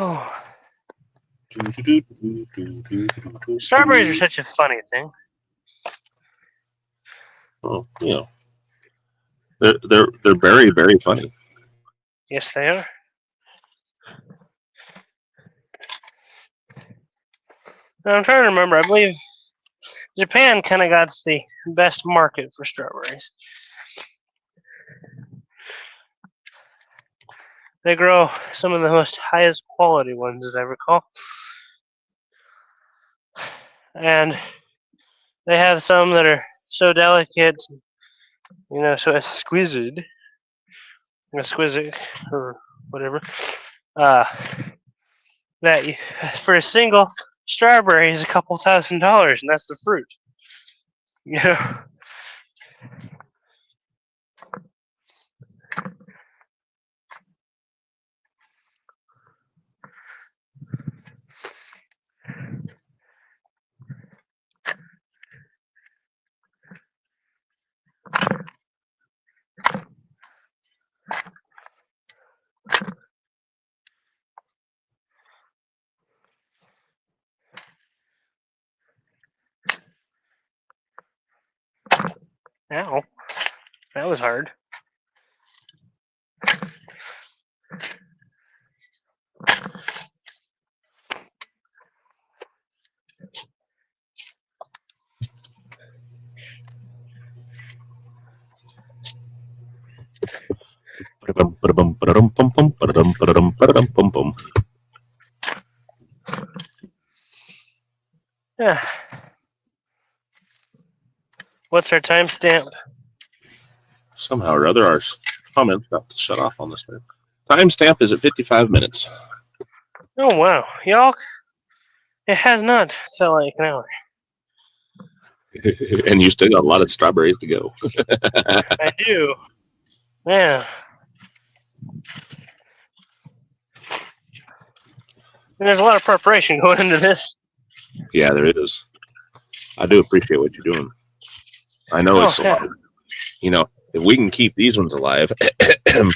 Oh, strawberries are such a funny thing.
Well, you know, they're very, very funny.
Yes, they are. Now, I'm trying to remember. I believe Japan kind of got the best market for strawberries. They grow some of the most highest quality ones, as I recall. And they have some that are so delicate, so exquisite, or whatever, that for a single strawberry is a couple $1,000, and that's the fruit. You know. Ow, that was hard. Yeah. What's our timestamp?
Somehow or other, our comments got to shut off on this thing. Timestamp is at 55 minutes.
Oh wow, y'all! It has not felt like an hour.
And you still got a lot of strawberries to go.
I do. Yeah. And there's a lot of preparation going into this.
Yeah, there is. I do appreciate what you're doing. I know it's a lot. If we can keep these ones alive.
Yeah.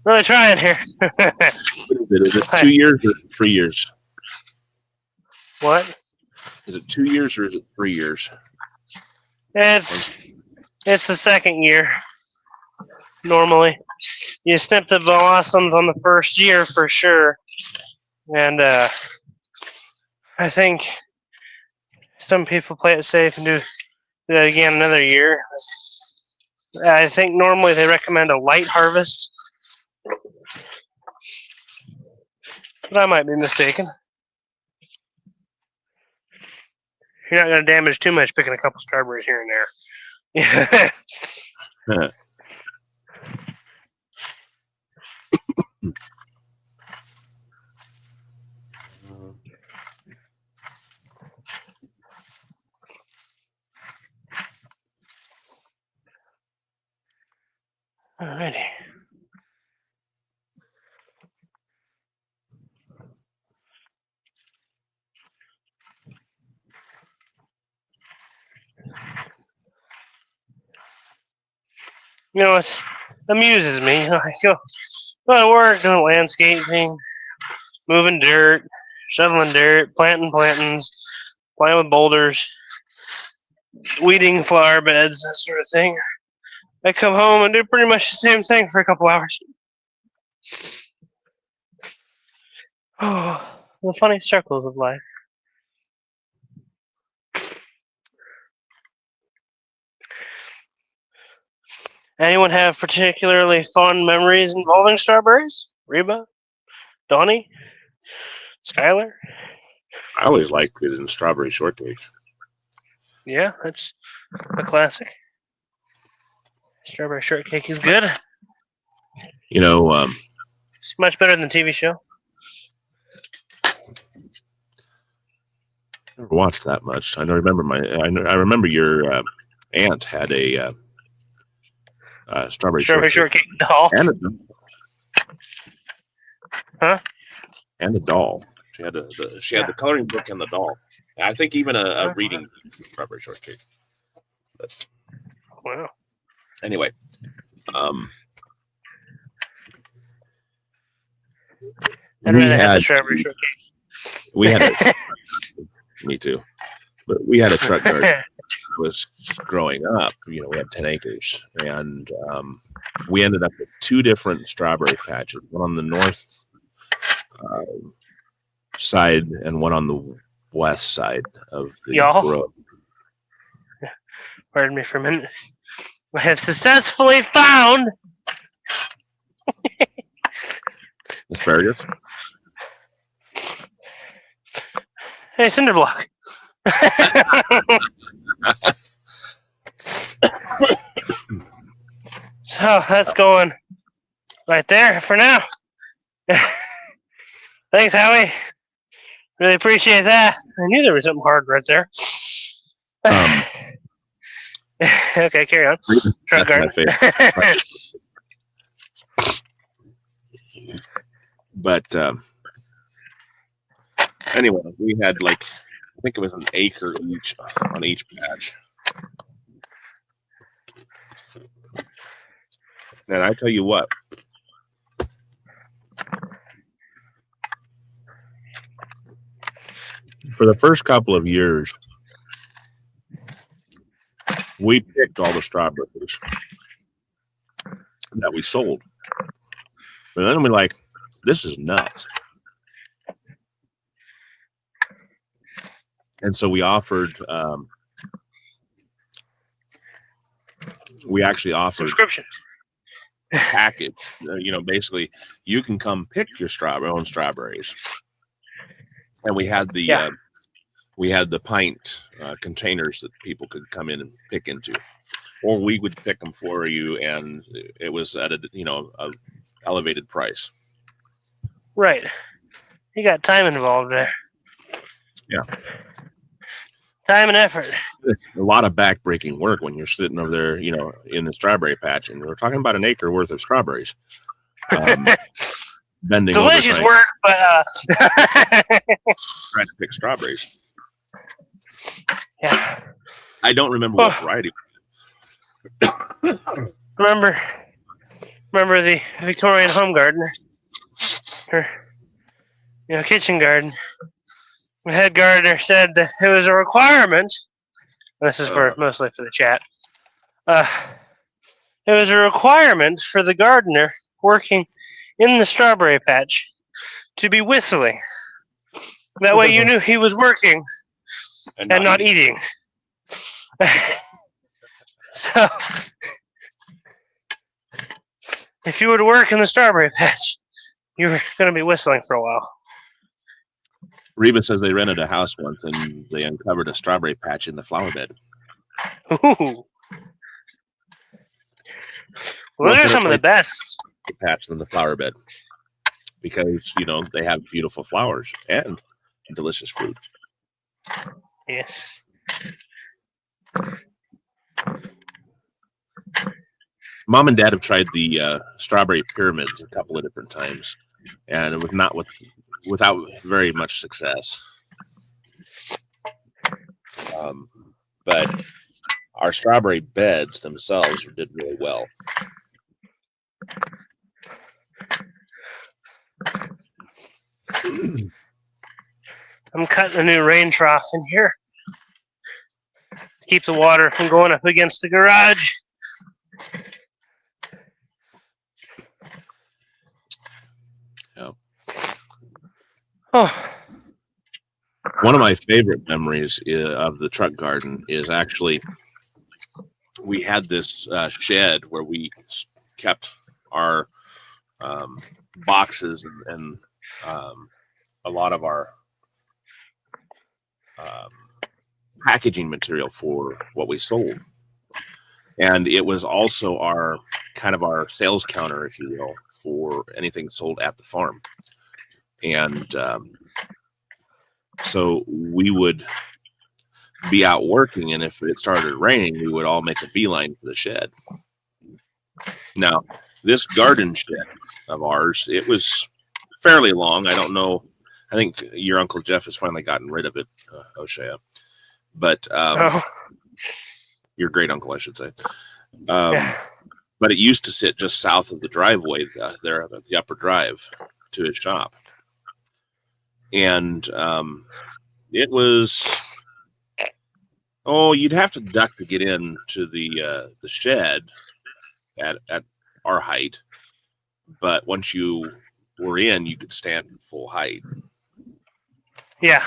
Really trying here.
Is it 2 years or 3 years?
What?
Is it 2 years or is it 3 years?
It's the second year. Normally, you snip the blossoms on the first year for sure, and I think some people play it safe and do that again another year. I think normally they recommend a light harvest, but I might be mistaken. You're not going to damage too much picking a couple strawberries here and there. Alrighty. It amuses me. I go to work doing landscaping, moving dirt, shoveling dirt, planting plantings, playing with boulders, weeding flower beds, that sort of thing. I come home and do pretty much the same thing for a couple hours. Oh, the funny circles of life. Anyone have particularly fond memories involving strawberries? Reba? Donnie? Skylar?
I always liked it in strawberry shortcake.
Yeah, that's a classic. Strawberry shortcake is good. It's much better than the TV show.
Never watched that much. I remember your aunt had a strawberry
shortcake doll.
And a doll. She had the coloring book and the doll. I think even a reading strawberry shortcake. But,
wow.
Anyway,
I'd rather have the strawberberry shortcake.
We had me too. But we had a truck garden. Was growing up, we had 10 acres, and we ended up with 2 different strawberry patches, one on the north side and one on the west side of the grove.
Pardon me for a minute. I have successfully found
asparagus.
Hey, Cinderblock. So that's going right there for now. Thanks, Howie. Really appreciate that. I knew there was something hard right there. Okay, carry on.
That's my favorite. But anyway, we had I think it was an acre each on each patch. And I tell you what, for the first couple of years, we picked all the strawberries that we sold. But then we're like, this is nuts. And so we offered, we actually offered
subscriptions.
package. Basically, you can come pick your own strawberries, and we had the pint containers that people could come in and pick into, or we would pick them for you, and it was at a elevated price.
Right. You got time involved there.
Yeah.
Time and effort.
It's a lot of back-breaking work when you're sitting over there, in the strawberry patch, and we're talking about an acre worth of strawberries. Bending
delicious
over
work, but
trying to pick strawberries.
Yeah.
I don't remember what variety.
Remember the Victorian home gardener, her, kitchen garden. The head gardener said that it was a requirement. This is mostly for the chat. It was a requirement for the gardener working in the strawberry patch to be whistling. That way you knew he was working and not eating. So, if you were to work in the strawberry patch, you were going to be whistling for a while.
Reba says they rented a house once and they uncovered a strawberry patch in the flower bed.
Ooh. Well, those are some of the best.
Patch than the flower bed because they have beautiful flowers and delicious fruit.
Yes.
Mom and Dad have tried the strawberry pyramids a couple of different times, and it was without very much success. But our strawberry beds themselves did really well.
I'm cutting a new rain trough in here to keep the water from going up against the garage.
Yeah.
Oh.
One of my favorite memories of the truck garden is actually we had this shed where we kept our boxes and a lot of our packaging material for what we sold. And it was also our sales counter, if you will, for anything sold at the farm. And so we would be out working, and if it started raining, we would all make a beeline for the shed. Now, this garden shed of ours, it was fairly long. I don't know. I think your Uncle Jeff has finally gotten rid of it, O'Shea. But your great uncle, I should say. But it used to sit just south of the driveway there at the upper drive to his shop. And it was, you'd have to duck to get into the shed at our height. But once you were in, you could stand at full height.
Yeah.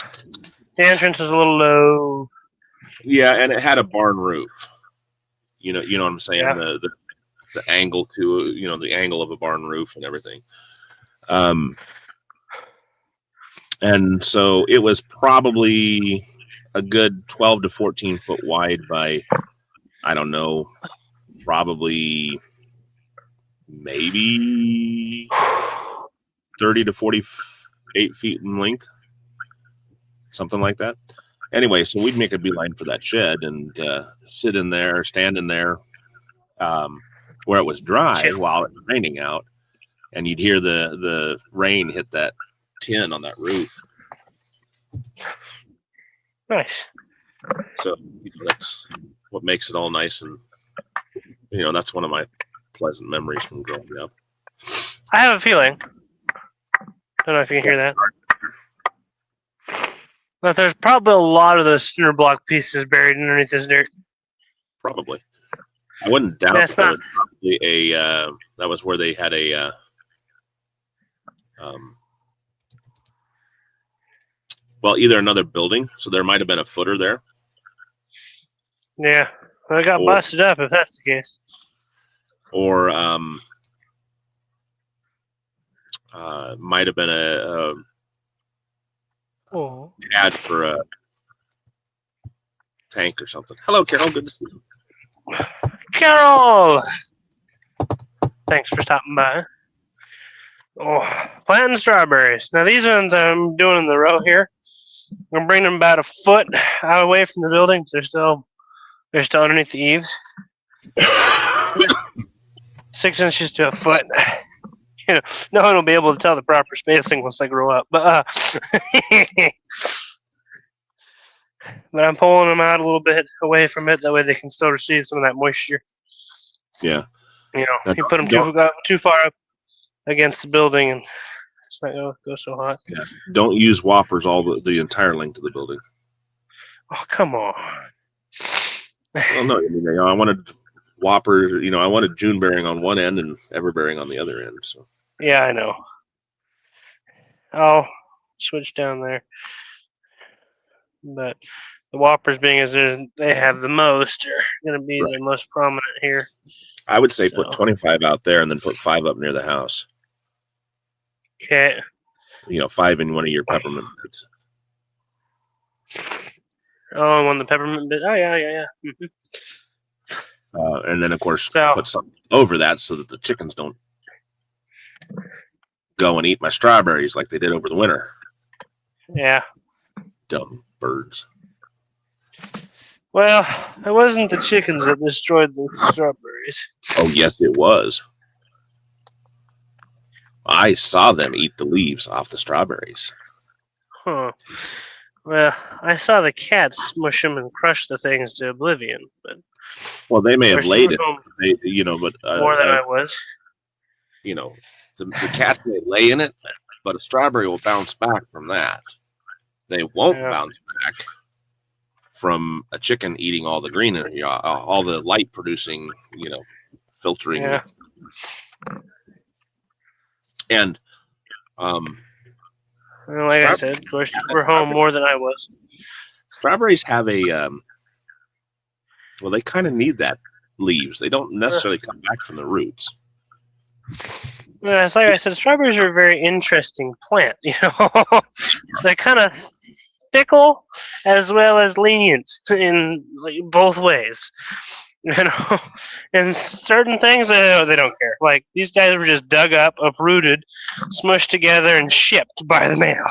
The entrance was a little low.
Yeah, and it had a barn roof. You know what I'm saying?
Yeah.
The angle to the angle of a barn roof and everything. And so it was probably a good 12 to 14 foot wide by, I don't know, probably maybe 30 to 48 feet in length, something like that. Anyway, so we'd make a beeline for that shed and stand in there where it was dry while it was raining out, and you'd hear the rain hit that tin on that roof.
Nice.
So that's what makes it all nice, and that's one of my pleasant memories from growing up.
I have a feeling. Don't know if you can hear that. But there's probably a lot of those cinder block pieces buried underneath this dirt.
Probably. I wouldn't doubt that was probably that was where they had a either another building, so there might have been a footer there.
Yeah. Well, it got busted up if that's the case.
Or Might have been a
Oh,
ad for a tank or something. Hello, Carol. Good to see you.
Carol! Thanks for stopping by. Oh, planting strawberries. Now these ones I'm doing in the row here. I'm gonna bring them about a foot out away from the building. They're still underneath the eaves. 6 inches to a foot. You know, no one will be able to tell the proper spacing once they grow up. But but I'm pulling them out a little bit away from it. That way they can still receive some of that moisture.
Yeah.
You know,
Now,
you put them too far up against the building, and it's not gonna go so hot.
Yeah. Don't use whoppers all the entire length of the building.
Oh, come on.
Well, no, I mean, I wanted whopper. I wanted June bearing on one end and ever bearing on the other end. So
Yeah, I know. I'll switch down there. But the whoppers, being as they have the most, are going to be
Right.
the most prominent here.
I would say put 25 out there and then put 5 up near the house.
Okay.
5 in one of your peppermint beds.
Oh, on the peppermint bit. Oh, yeah. Mm-hmm.
And then, of course, put something over that so that the chickens don't go and eat my strawberries like they did over the winter.
Yeah.
Dumb birds.
Well, it wasn't the chickens that destroyed the strawberries.
Oh, yes, it was. I saw them eat the leaves off the strawberries.
Huh. Well, I saw the cats smush them and crush the things to oblivion. But
well, they may have laid it. They, but
more than I was.
The cats may lay in it, but a strawberry will bounce back from that. They won't bounce back from a chicken eating all the green, all the light producing, filtering.
Yeah.
And
like I said, of course, you were home more than I was.
Strawberries have a they kind of need that leaves. They don't necessarily come back from the roots.
Yeah, it's like I said, strawberries are a very interesting plant. They're kind of fickle as well as lenient in both ways. And certain things they don't care. Like these guys were just dug up, uprooted, smushed together, and shipped by the mail.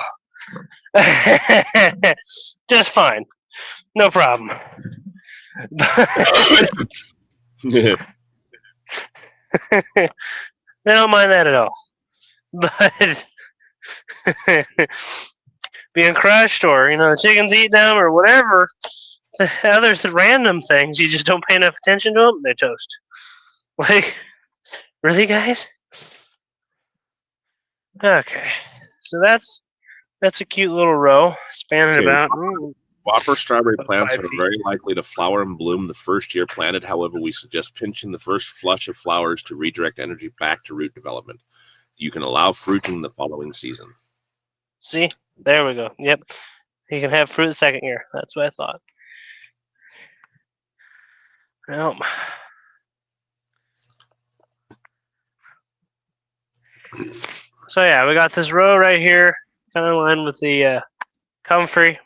Just fine, no problem. They don't mind that at all. But being crushed, or the chickens eat them, or whatever, the other random things, you just don't pay enough attention to them, they're toast. Like, really, guys? Okay, so that's a cute little row, spanning about.
Whopper strawberry plants are very likely to flower and bloom the first year planted. However, we suggest pinching the first flush of flowers to redirect energy back to root development. You can allow fruiting the following season.
See? There we go. Yep. You can have fruit the second year. That's what I thought. Well, so yeah, we got this row right here, kind of in line with the comfrey.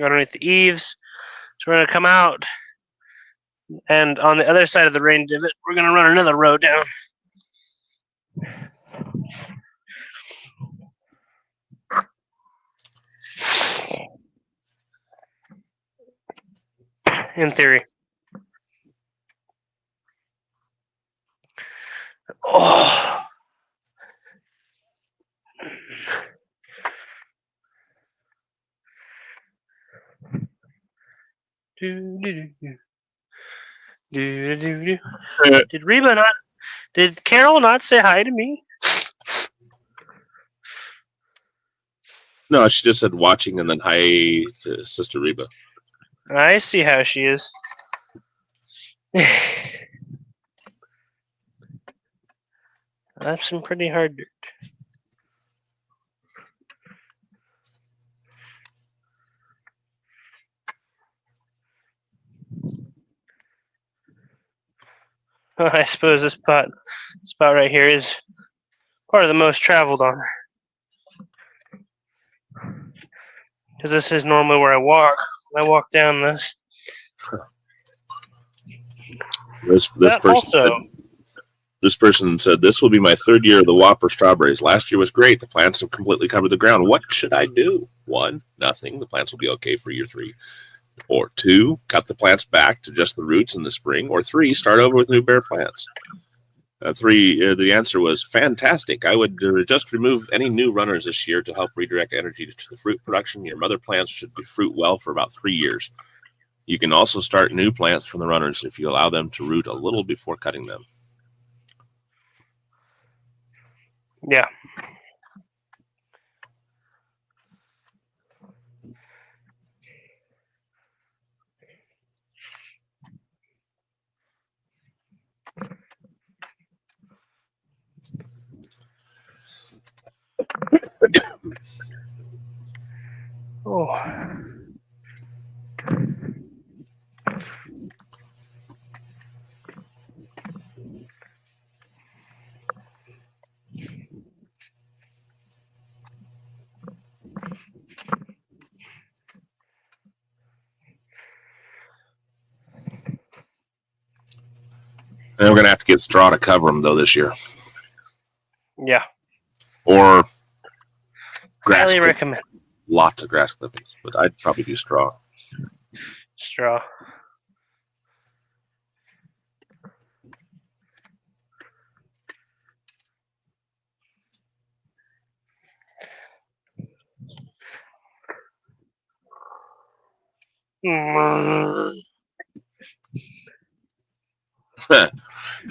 Underneath the eaves. So we're going to come out, and on the other side of the rain divot, we're going to run another row down. In theory. Oh. Did Carol not say hi to me?
No, she just said watching and then hi to Sister Reba.
I see how she is. That's some pretty hard dirt. I suppose this spot right here is part of the most traveled on. because this is normally where I walk. I walk down this.
This person said, this will be my third year of the Whopper strawberries. Last year was great. The plants have completely covered the ground. What should I do? 1, nothing. The plants will be okay for year 3. Or 2, cut the plants back to just the roots in the spring. Or 3, start over with new bare plants. 3, the answer was fantastic. I would just remove any new runners this year to help redirect energy to the fruit production. Your mother plants should fruit well for about 3 years. You can also start new plants from the runners if you allow them to root a little before cutting them.
Yeah. Oh.
And we're going to have to get straw to cover them, though, this year.
Yeah.
Or grass.
Highly recommend.
Lots of grass clippings, but I'd probably do straw.
Straw.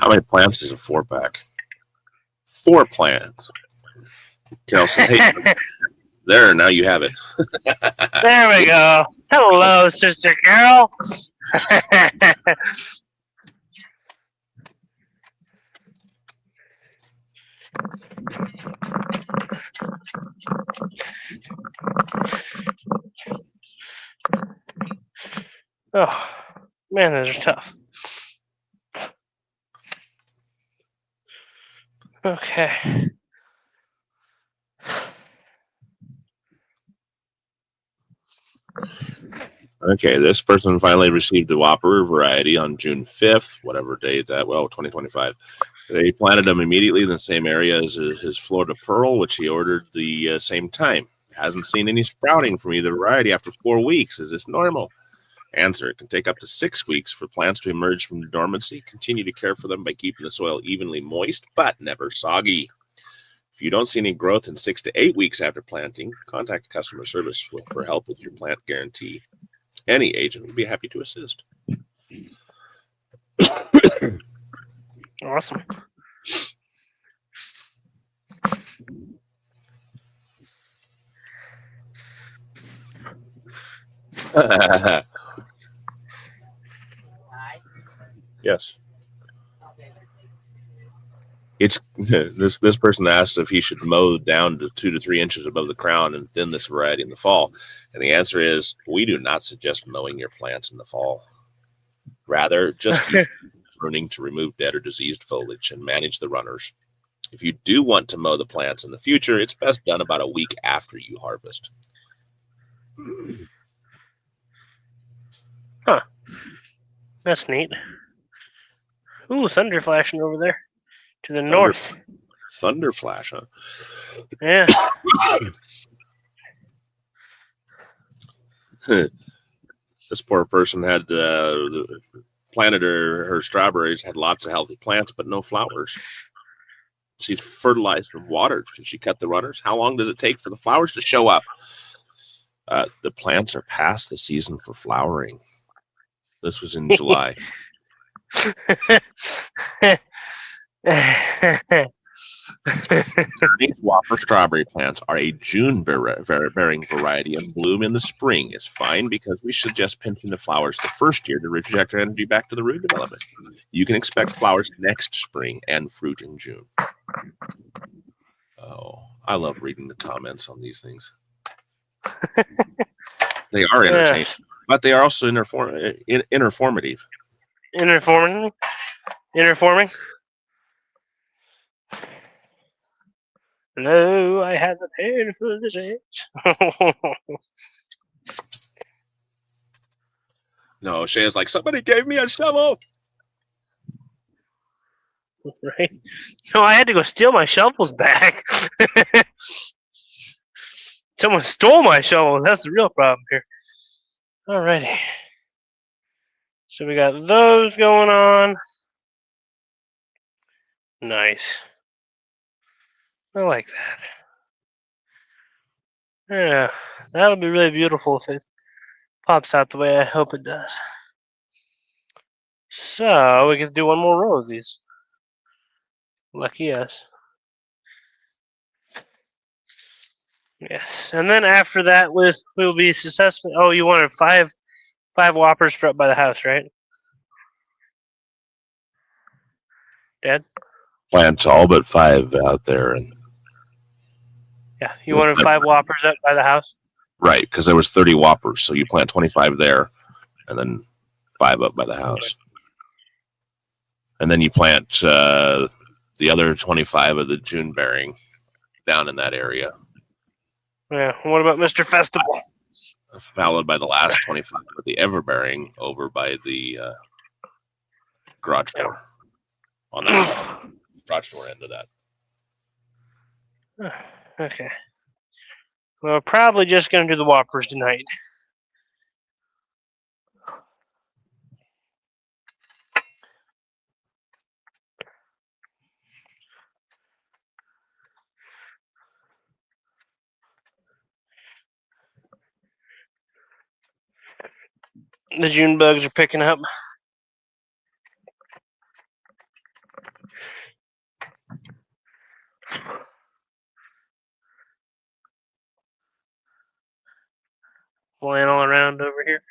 How many plants is a 4-pack? 4 plants. Carol says, hey, there, now you have it.
There we go. Hello, Sister Carol. Oh, man, those are tough. Okay.
Okay, this person finally received the Whopper variety on June 5th, whatever date that, 2025. They planted them immediately in the same area as his Florida Pearl, which he ordered the same time. Hasn't seen any sprouting from either variety after 4 weeks. Is this normal? Answer: it can take up to 6 weeks for plants to emerge from dormancy. Continue to care for them by keeping the soil evenly moist, but never soggy. If you don't see any growth in 6 to 8 weeks after planting, contact customer service for help with your plant guarantee. Any agent would be happy to assist.
Awesome.
Yes. It's this person asked if he should mow down to 2 to 3 inches above the crown and thin this variety in the fall. And the answer is, we do not suggest mowing your plants in the fall. Rather, just keep pruning to remove dead or diseased foliage and manage the runners. If you do want to mow the plants in the future, it's best done about a week after you harvest.
Huh. That's neat. Ooh, thunder flashing over there to the north.
Thunder flash, huh?
Yeah.
This poor person had planted her strawberries, had lots of healthy plants, but no flowers. She's fertilized and watered. Should she cut the runners? How long does it take for the flowers to show up? The plants are past the season for flowering. This was in July. These Whopper strawberry plants are a June bearing variety, and bloom in the spring is fine because we suggest pinching the flowers the first year to reject energy back to the root development. You can expect flowers next spring and fruit in June. Oh, I love reading the comments on these things. They are entertaining, but they are also interformative.
Interforming. Hello, I have a painful disease.
No, Shay's like, somebody gave me a shovel.
Right? No, I had to go steal my shovels back. Someone stole my shovels. That's the real problem here. Alrighty. So we got those going on. Nice. I like that. Yeah, that'll be really beautiful if it pops out the way I hope it does. So we can do one more row of these. Lucky us. Yes, and then after that, we'll be successful. Oh, you wanted five whoppers for up by the house, right? Dad?
Plants all but 5 out there, and
Yeah, you wanted 5 whoppers up by the house.
right, because there was 30 whoppers, so you plant 25 there, and then 5 up by the house, and then you plant the other 25 of the June bearing down in that area.
Yeah. What about Mr. Festival?
Followed by the last 25 of the Everbearing over by the garage door. On that garage door end of that.
Okay. We're probably just going to do the whoppers tonight. The June bugs are picking up. Flying all around over here.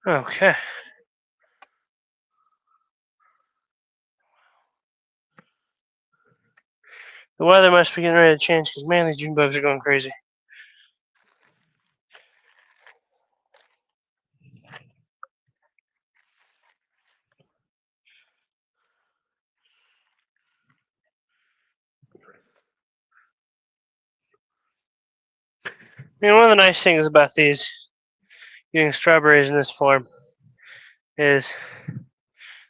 Okay. The weather must be getting ready to change because, man, these June bugs are going crazy. One of the nice things about these, getting strawberries in this form, is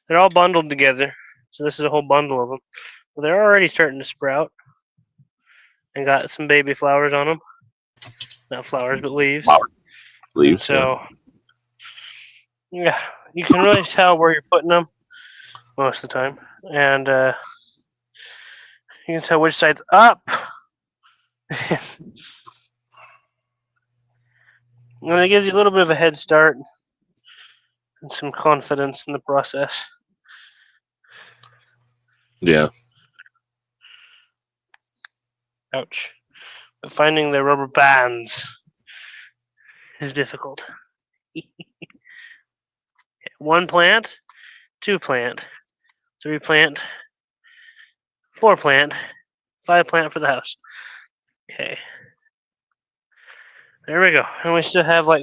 they're all bundled together. So this is a whole bundle of them. But they're already starting to sprout and got some baby flowers on them. Not flowers, but leaves.
Leaves.
So, yeah, you can really tell where you're putting them most of the time. And you can tell which side's up. And it gives you a little bit of a head start and some confidence in the process.
Yeah.
Ouch. But finding the rubber bands is difficult. 1 plant, 2 plant, 3 plant, 4 plant, 5 plant for the house. Okay. There we go. And we still have like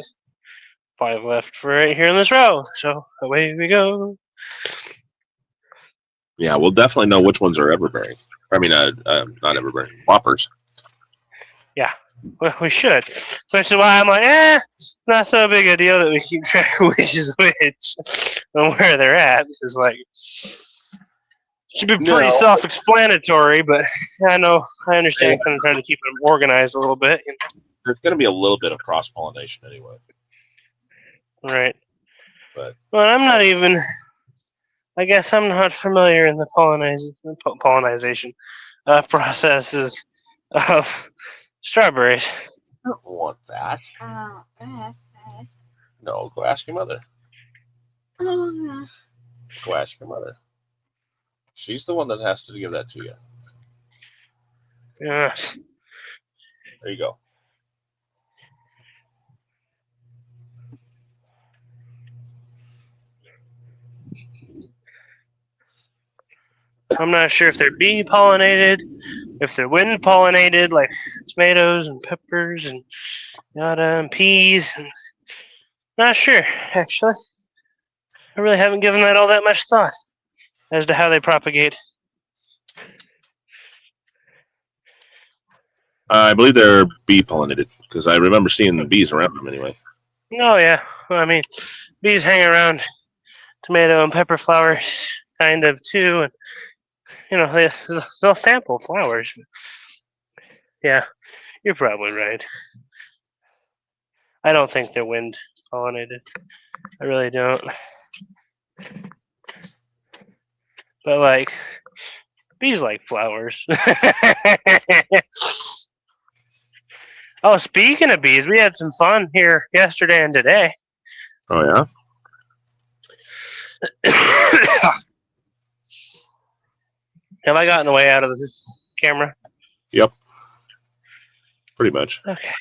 5 left for right here in this row. So away we go.
Yeah, we'll definitely know which ones are everbearing. I mean, not everbearing, whoppers.
Yeah, well, we should. Which is why I'm like, not so big a deal that we keep track of which is which and where they're at. Because, like, should be pretty self-explanatory, but I understand kind of trying to keep them organized a little bit.
There's going to be a little bit of cross-pollination anyway.
Right.
But
I'm not even... I guess I'm not familiar in the pollinization processes of strawberries.
I don't want that. No, go ask your mother. Go ask your mother. She's the one that has to give that to you.
Yeah.
There you go.
I'm not sure if they're bee pollinated, if they're wind pollinated, like tomatoes and peppers and yada and peas. And not sure, actually. I really haven't given that all that much thought as to how they propagate.
I believe they're bee pollinated because I remember seeing the bees around them anyway.
Oh yeah, well, I mean, bees hang around tomato and pepper flowers, kind of too, and they'll sample flowers. Yeah, you're probably right. I don't think they're wind pollinated. I really don't. But like, bees like flowers. Oh, speaking of bees, we had some fun here yesterday and today.
Oh yeah.
Have I gotten way out of this camera?
Yep. Pretty much.
Okay.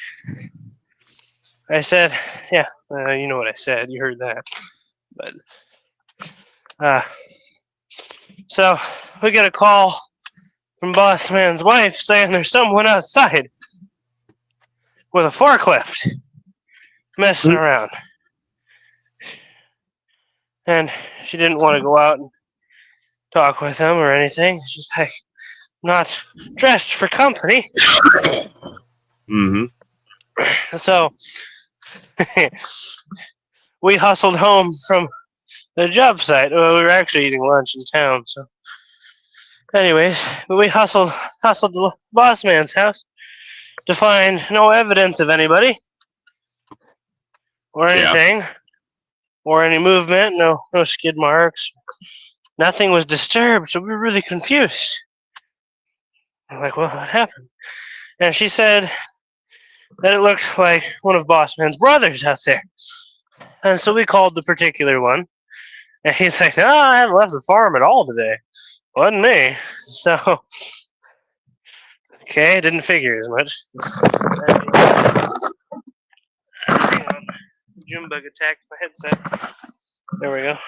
I said, yeah, you know what I said. You heard that. But, so we get a call from Boss Man's wife saying there's someone outside with a forklift messing around. And she didn't want to go out and talk with him or anything. She's like, not dressed for company.
Mm-hmm.
So we hustled home from the job site. Well, we were actually eating lunch in town. So, anyways, we hustled to the boss man's house to find no evidence of anybody or anything or any movement. No skid marks. Nothing was disturbed. So we were really confused. I'm like, well, what happened? And she said that it looked like one of Boss Man's brothers out there. And so we called the particular one. And he's like, no, I haven't left the farm at all today. Wasn't me. So, okay, didn't figure as much. Hang on. June bug attacked my headset. There we go.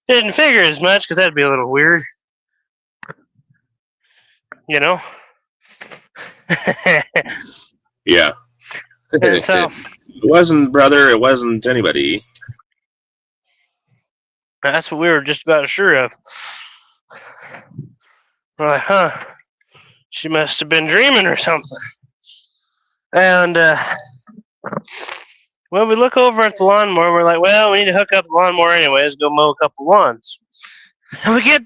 Didn't figure as much because that'd be a little weird. You know?
Yeah.
And so,
it wasn't brother, it wasn't anybody.
that's what we were just about sure of. We're like, huh, she must have been dreaming or something. And when we look over at the lawnmower, we're like, well, we need to hook up the lawnmower anyways, go mow a couple lawns. And we get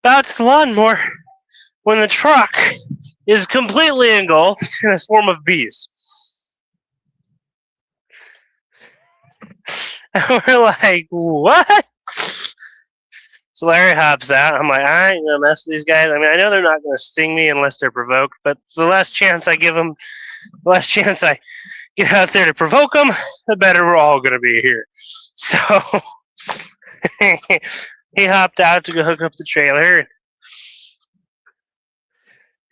about to the lawnmower when the truck is completely engulfed in a swarm of bees. And we're like, what? So Larry hops out. I'm like, I ain't gonna mess with these guys. I mean, I know they're not gonna sting me unless they're provoked, but the less chance I give them, the less chance I get out there to provoke them, the better we're all gonna be here. So he hopped out to go hook up the trailer.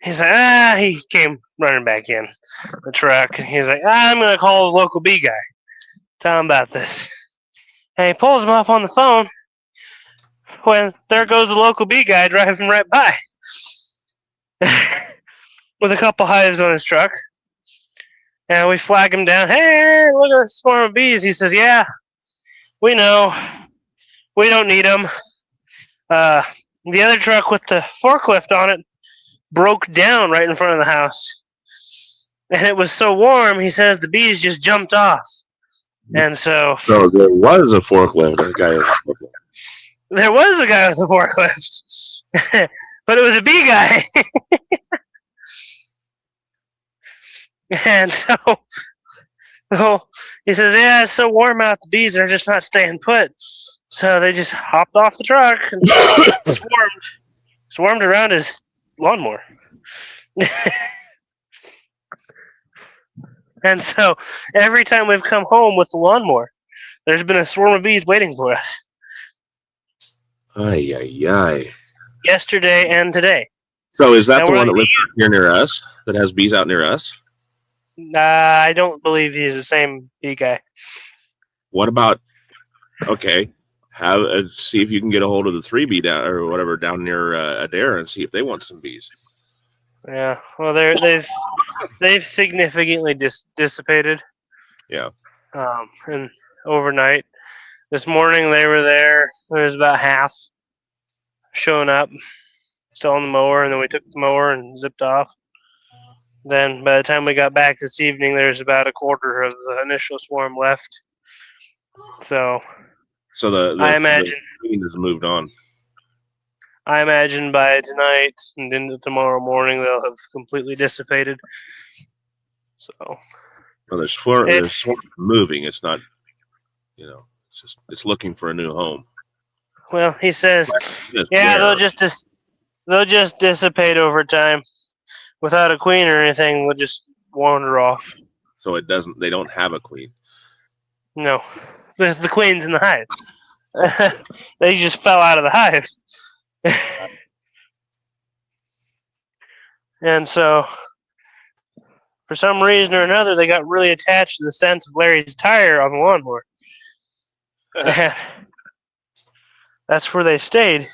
He's like, he came running back in the truck, and he's like, I'm gonna call the local bee guy, tell him about this. And he pulls him up on the phone when there goes the local bee guy driving right by with a couple hives on his truck. And we flag him down. Hey, look at this swarm of bees. He says, yeah, we know. We don't need them. The other truck with the forklift on it broke down right in front of the house. And it was so warm, he says the bees just jumped off. And so
there was a forklift. That guy was a forklift.
There was a guy with a forklift. But it was a bee guy. And so he says, yeah, it's so warm out, the bees are just not staying put. So they just hopped off the truck and swarmed around his lawnmower. And so every time we've come home with the lawnmower, There's been a swarm of bees waiting for us
Ay, ay, ay.
yesterday and today.
So is that
And
the
we're
one
like,
that lives out here near us? That has bees out near us?
I don't believe he's the same bee guy.
What about? Okay, have see if you can get a hold of the 3B down or whatever down near Adair and see if they want some bees.
Yeah, well, they've significantly dissipated.
Yeah.
And overnight, this morning they were there. There was about half showing up, still on the mower, and then we took the mower and zipped off. Then by the time we got back this evening, there's about a quarter of the initial swarm left. So I imagine
the queen has moved on.
I imagine by tonight and into tomorrow morning they'll have completely dissipated. So
Well, there's swarm moving. It's not, it's looking for a new home.
Well, he says, yeah, they'll just dissipate over time. Without a queen or anything, they'll just wander off.
So they don't have a queen.
No, the queen's in the hive. They just fell out of the hive. And so, for some reason or another, they got really attached to the scent of Larry's tire on the lawnmower. And that's where they stayed.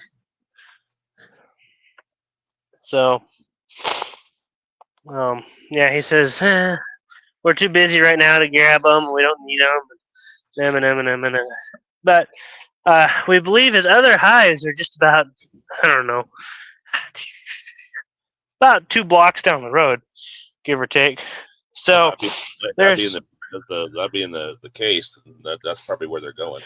So, yeah, he says, we're too busy right now to grab them. We don't need them. But we believe his other hives are just about, I don't know, about 2 blocks down the road, give or take. So
that'd be in the case. That's probably where they're going.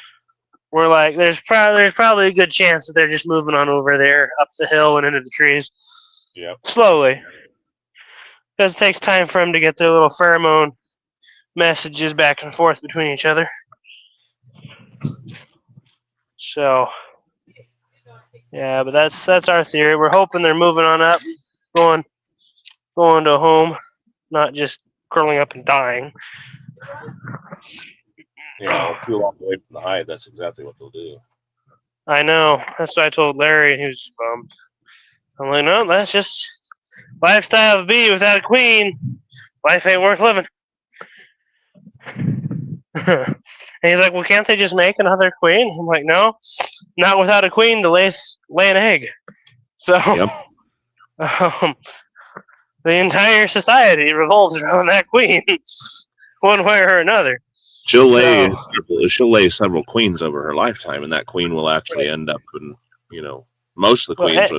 We're like, there's probably a good chance that they're just moving on over there, up the hill and into the trees.
Yeah.
Slowly. Because it takes time for them to get their little pheromone messages back and forth between each other. So, yeah, but that's our theory. We're hoping they're moving on up, going to home, not just curling up and dying.
Yeah, if you walk away from the hive, that's exactly what they'll do.
I know. That's what I told Larry, and he was bummed. I'm like, no, that's just lifestyle of a bee without a queen. Life ain't worth living. And he's like, well, can't they just make another queen? I'm like, no, not without a queen to lay an egg. So,
yep.
The entire society revolves around that queen, one way or another.
She'll lay several queens over her lifetime, and that queen will actually end up in, most of the queens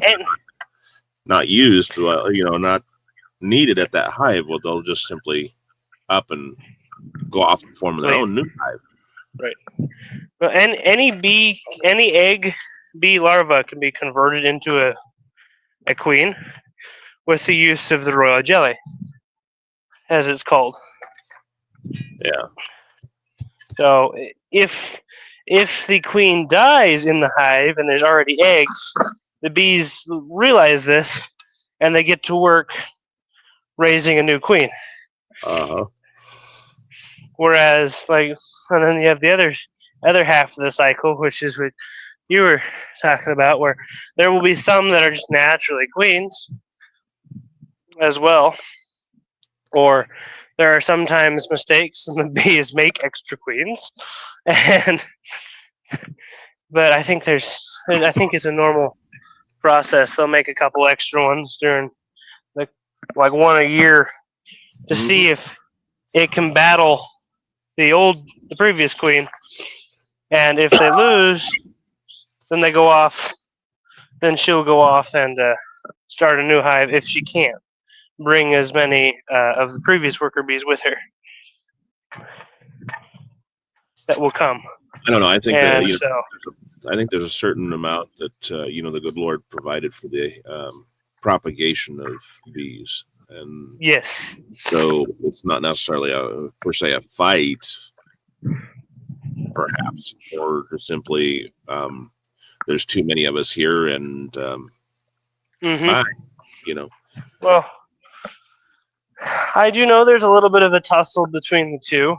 not used, not needed at that hive. Well, they'll just simply up and go off and form their own new hive.
Right. Well, and any egg bee larva can be converted into a queen with the use of the royal jelly, as it's called.
Yeah.
So if the queen dies in the hive and there's already eggs, the bees realize this and they get to work raising a new queen.
Uh-huh.
Whereas, and then you have the other half of the cycle, which is what you were talking about, where there will be some that are just naturally queens as well, or there are sometimes mistakes and the bees make extra queens, but I think it's a normal process. They'll make a couple extra ones during like one a year to see if it can battle the previous queen, and if they lose, then they go off. Then she'll go off and start a new hive if she can't bring as many of the previous worker bees with her. That will come.
I don't know. I think
I
think there's a certain amount that the good Lord provided for the propagation of bees, and
yes.
So it's not necessarily a fight, perhaps, or simply there's too many of us here, and bye,
Well, I do know there's a little bit of a tussle between the two.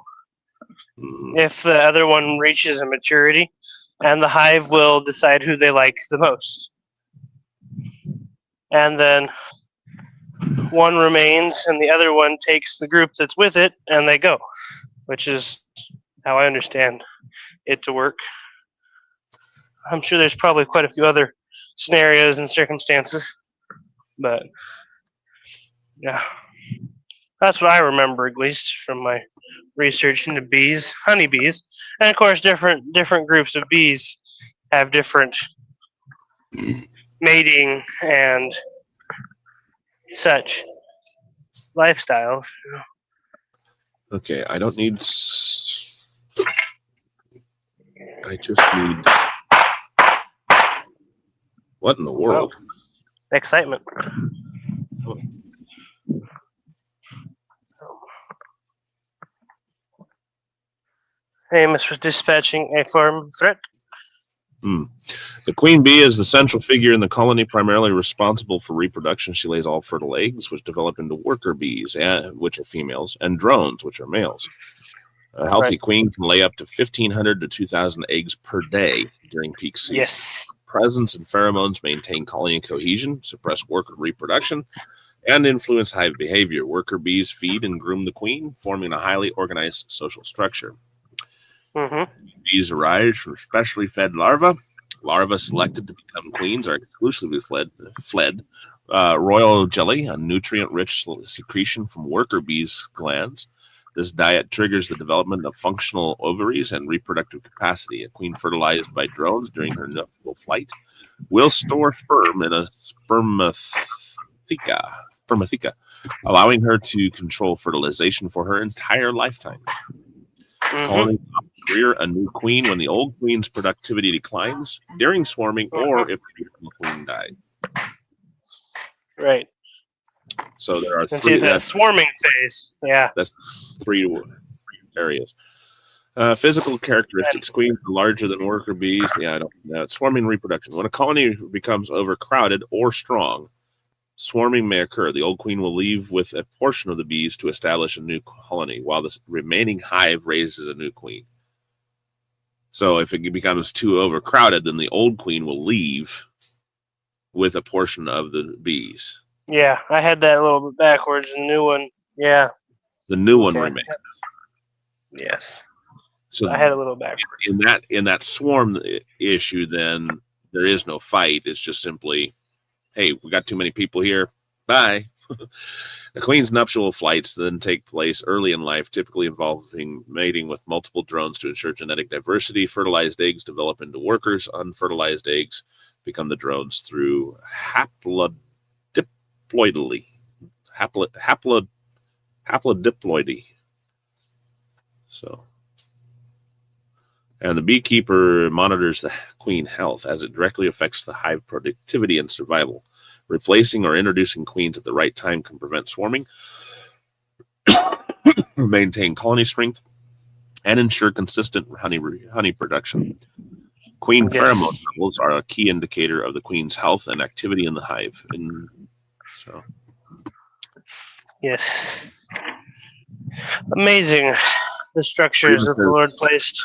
if the other one reaches a maturity, and the hive will decide who they like the most. And then one remains, and the other one takes the group that's with it, and they go, which is how I understand it to work. I'm sure there's probably quite a few other scenarios and circumstances, but yeah, that's what I remember, at least from my research into bees, honeybees, and of course, different groups of bees have different mating and such lifestyles.
Okay, I don't need. I just need. What in the world?
Wow. Excitement. Amos was dispatching a farm threat.
The queen bee is the central figure in the colony, primarily responsible for reproduction. She lays all fertile eggs, which develop into worker bees, which are females, and drones, which are males. A healthy queen can lay up to 1,500 to 2,000 eggs per day during peak season.
Yes.
Presence and pheromones maintain colony cohesion, suppress worker reproduction, and influence hive behavior. Worker bees feed and groom the queen, forming a highly organized social structure. Bees arise from specially fed larvae. Larvae selected to become queens are exclusively fled. Royal jelly, a nutrient-rich secretion from worker bees' glands. This diet triggers the development of functional ovaries and reproductive capacity. A queen fertilized by drones during her nuptial flight will store sperm in a spermatheca, allowing her to control fertilization for her entire lifetime. Colony rear a new queen when the old queen's productivity declines during swarming or if the original queen dies.
Right.
So there are
three. It's a swarming phase. Yeah.
That's 3 areas. Physical characteristics. Queens are larger than worker bees. Yeah, I don't know. Swarming reproduction. When a colony becomes overcrowded or strong, swarming may occur. The old queen will leave with a portion of the bees to establish a new colony, while the remaining hive raises a new queen. So if it becomes too overcrowded, then the old queen will leave with a portion of the bees.
Yeah, I had that a little bit backwards. The new one, yeah.
The new one remains.
Yes.
So
I had a little backwards.
In that swarm issue, then there is no fight. It's just simply, hey, we got too many people here. Bye. The queen's nuptial flights then take place early in life, typically involving mating with multiple drones to ensure genetic diversity. Fertilized eggs develop into workers. Unfertilized eggs become the drones through haplodiploidy. So, and the beekeeper monitors the queen health as it directly affects the hive productivity and survival. Replacing or introducing queens at the right time can prevent swarming, maintain colony strength, and ensure consistent honey production. Queen pheromone levels are a key indicator of the queen's health and activity in the hive.
Yes. Amazing, the structures that the Lord placed.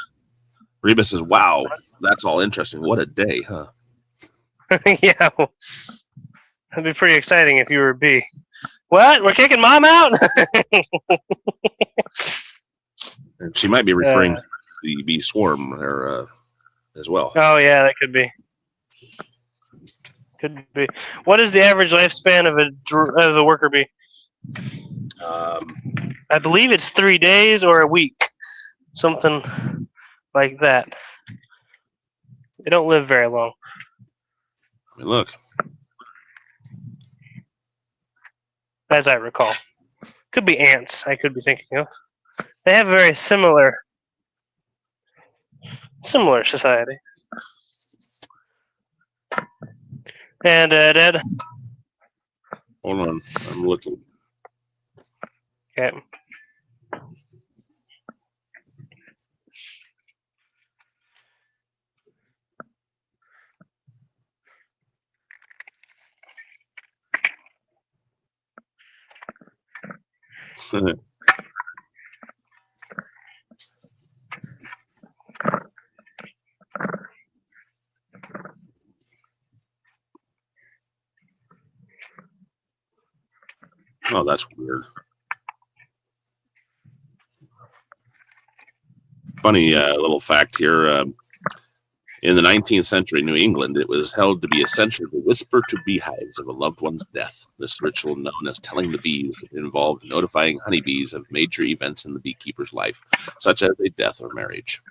Reba says, wow, that's all interesting. What a day, huh?
Yeah. That'd be pretty exciting if you were a bee. What? We're kicking mom out?
She might be referring to the bee swarm as well.
Oh, yeah, that could be. Could be. What is the average lifespan of a worker bee? I believe it's 3 days or a week. Something like that. They don't live very long.
I mean, look.
As I recall. Could be ants, I could be thinking of. They have a very similar society. And Dad?
Hold on, I'm looking.
Okay.
Oh, that's weird. Funny little fact here. In the 19th century New England, it was held to be essential to whisper to beehives of a loved one's death. This ritual, known as telling the bees, involved notifying honeybees of major events in the beekeeper's life, such as a death or marriage.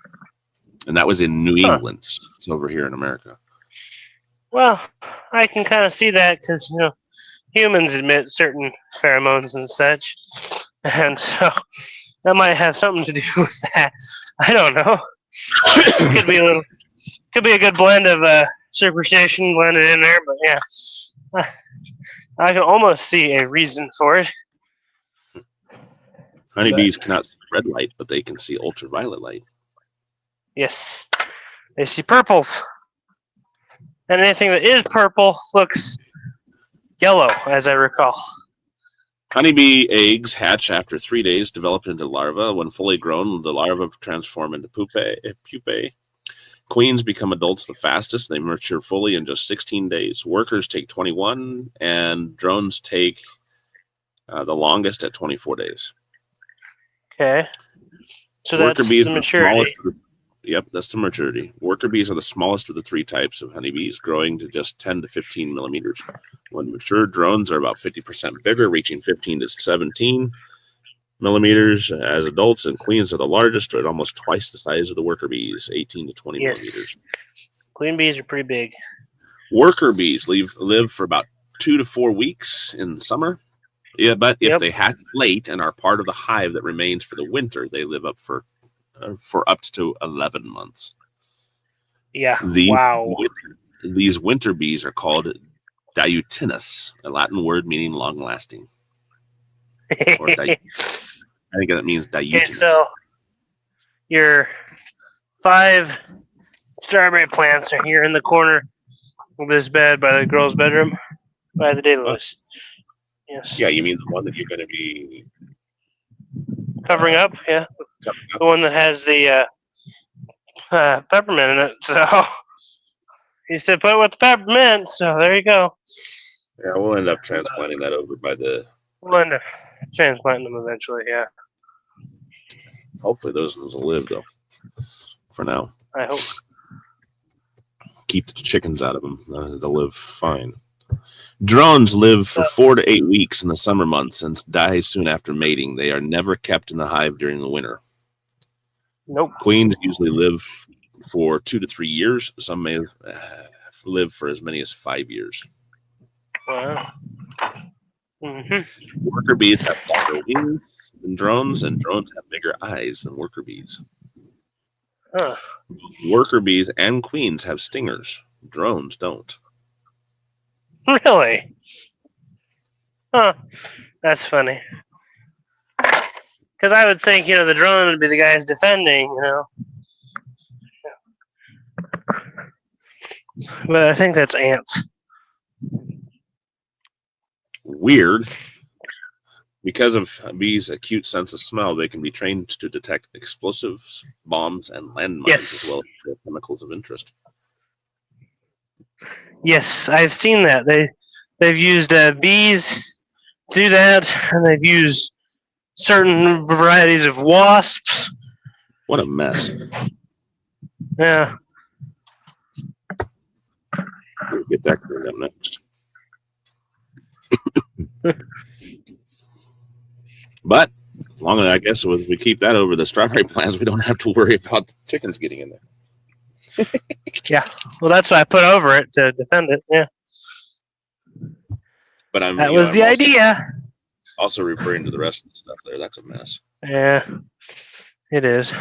And that was in New England. It's over here in America.
Well, I can kind of see that because, humans emit certain pheromones and such. And so that might have something to do with that. I don't know. Could be a good blend of superstition blended in there, but yeah, I can almost see a reason for it.
Honeybees cannot see red light, but they can see ultraviolet light.
Yes, they see purples, and anything that is purple looks yellow, as I recall.
Honeybee eggs hatch after 3 days, develop into larvae. When fully grown, the larvae transform into pupae. Queens become adults the fastest. They mature fully in just 16 days. Workers take 21, and drones take the longest at 24 days.
Okay. So
Worker
that's
bees
the
are
maturity.
Yep, that's the maturity. Worker bees are the smallest of the 3 types of honeybees, growing to just 10 to 15 millimeters. When mature, drones are about 50% bigger, reaching 15 to 17 millimeters as adults, and queens are the largest, at almost twice the size of the worker bees, 18 to 20 millimeters.
Queen bees are pretty big.
Worker bees live for about 2 to 4 weeks in the summer. Yeah, but if they hatch late and are part of the hive that remains for the winter, they live up for up to 11 months.
Yeah.
These winter bees are called diutinous, a Latin word meaning long-lasting. Or I think that means diutinous.
Okay, so your 5 strawberry plants are here in the corner of this bed by the girl's bedroom, by the Daedalus. Yes.
Yeah, you mean the one that you're going to be
covering up? Yeah, the one that has the peppermint in it. So he said, "Put it with the peppermint." So there you go.
Yeah, we'll end up transplanting that over by the.
We'll end up transplanting them eventually. Yeah.
Hopefully, those ones will live though. For now,
I hope.
Keep the chickens out of them. They'll live fine. Drones live for 4 to 8 weeks in the summer months and die soon after mating. They are never kept in the hive during the winter.
Nope.
Queens usually live for 2 to 3 years. Some may live for as many as 5 years.
Wow. Mm-hmm.
Worker bees have longer wings than drones, and drones have bigger eyes than worker bees.
Huh.
Worker bees and queens have stingers. Drones don't.
Really? Huh. That's funny. Because I would think, the drone would be the guys defending, But I think that's ants.
Weird. Because of bees' acute sense of smell, they can be trained to detect explosives, bombs, and landmines, as well as chemicals of interest.
Yes, I've seen that. They've used bees to do that, and they've used certain varieties of wasps.
What a mess.
Yeah.
We'll get that cleaned up next. But, long as I guess if we keep that over the strawberry plants, we don't have to worry about the chickens getting in there.
Yeah. Well, that's what I put over it to defend it. Yeah.
But
that was the idea.
Also referring to the rest of the stuff there. That's a mess.
Yeah, it is.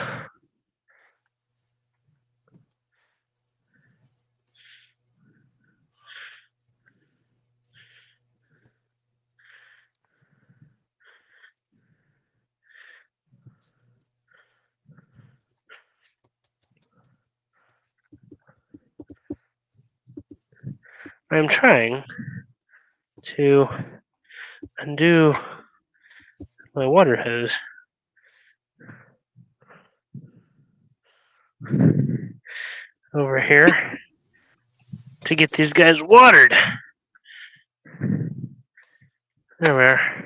I'm trying to undo my water hose. Over here to get these guys watered. There we are.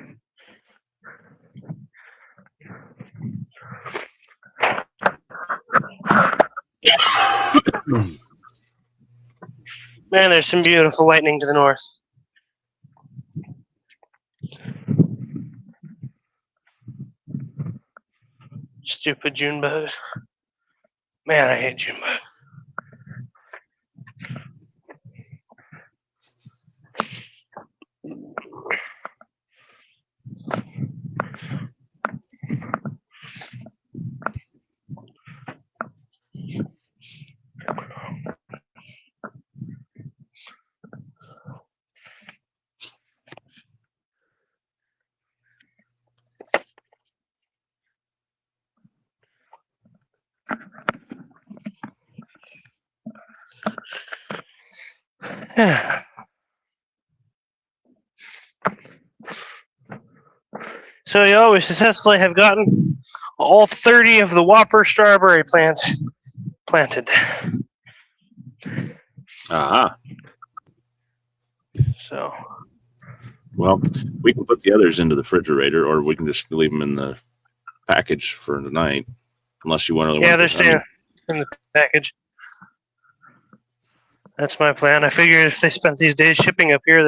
Man, there's some beautiful lightning to the north. Stupid June bugs. Man, I hate June bugs. So you always successfully have gotten all 30 of the Whopper strawberry plants planted.
Aha.
So,
Well, we can put the others into the refrigerator, or we can just leave them in the package for tonight, unless you want to.
yeah, they're staying in the package. That's my plan. I figured if they spent these days shipping up here,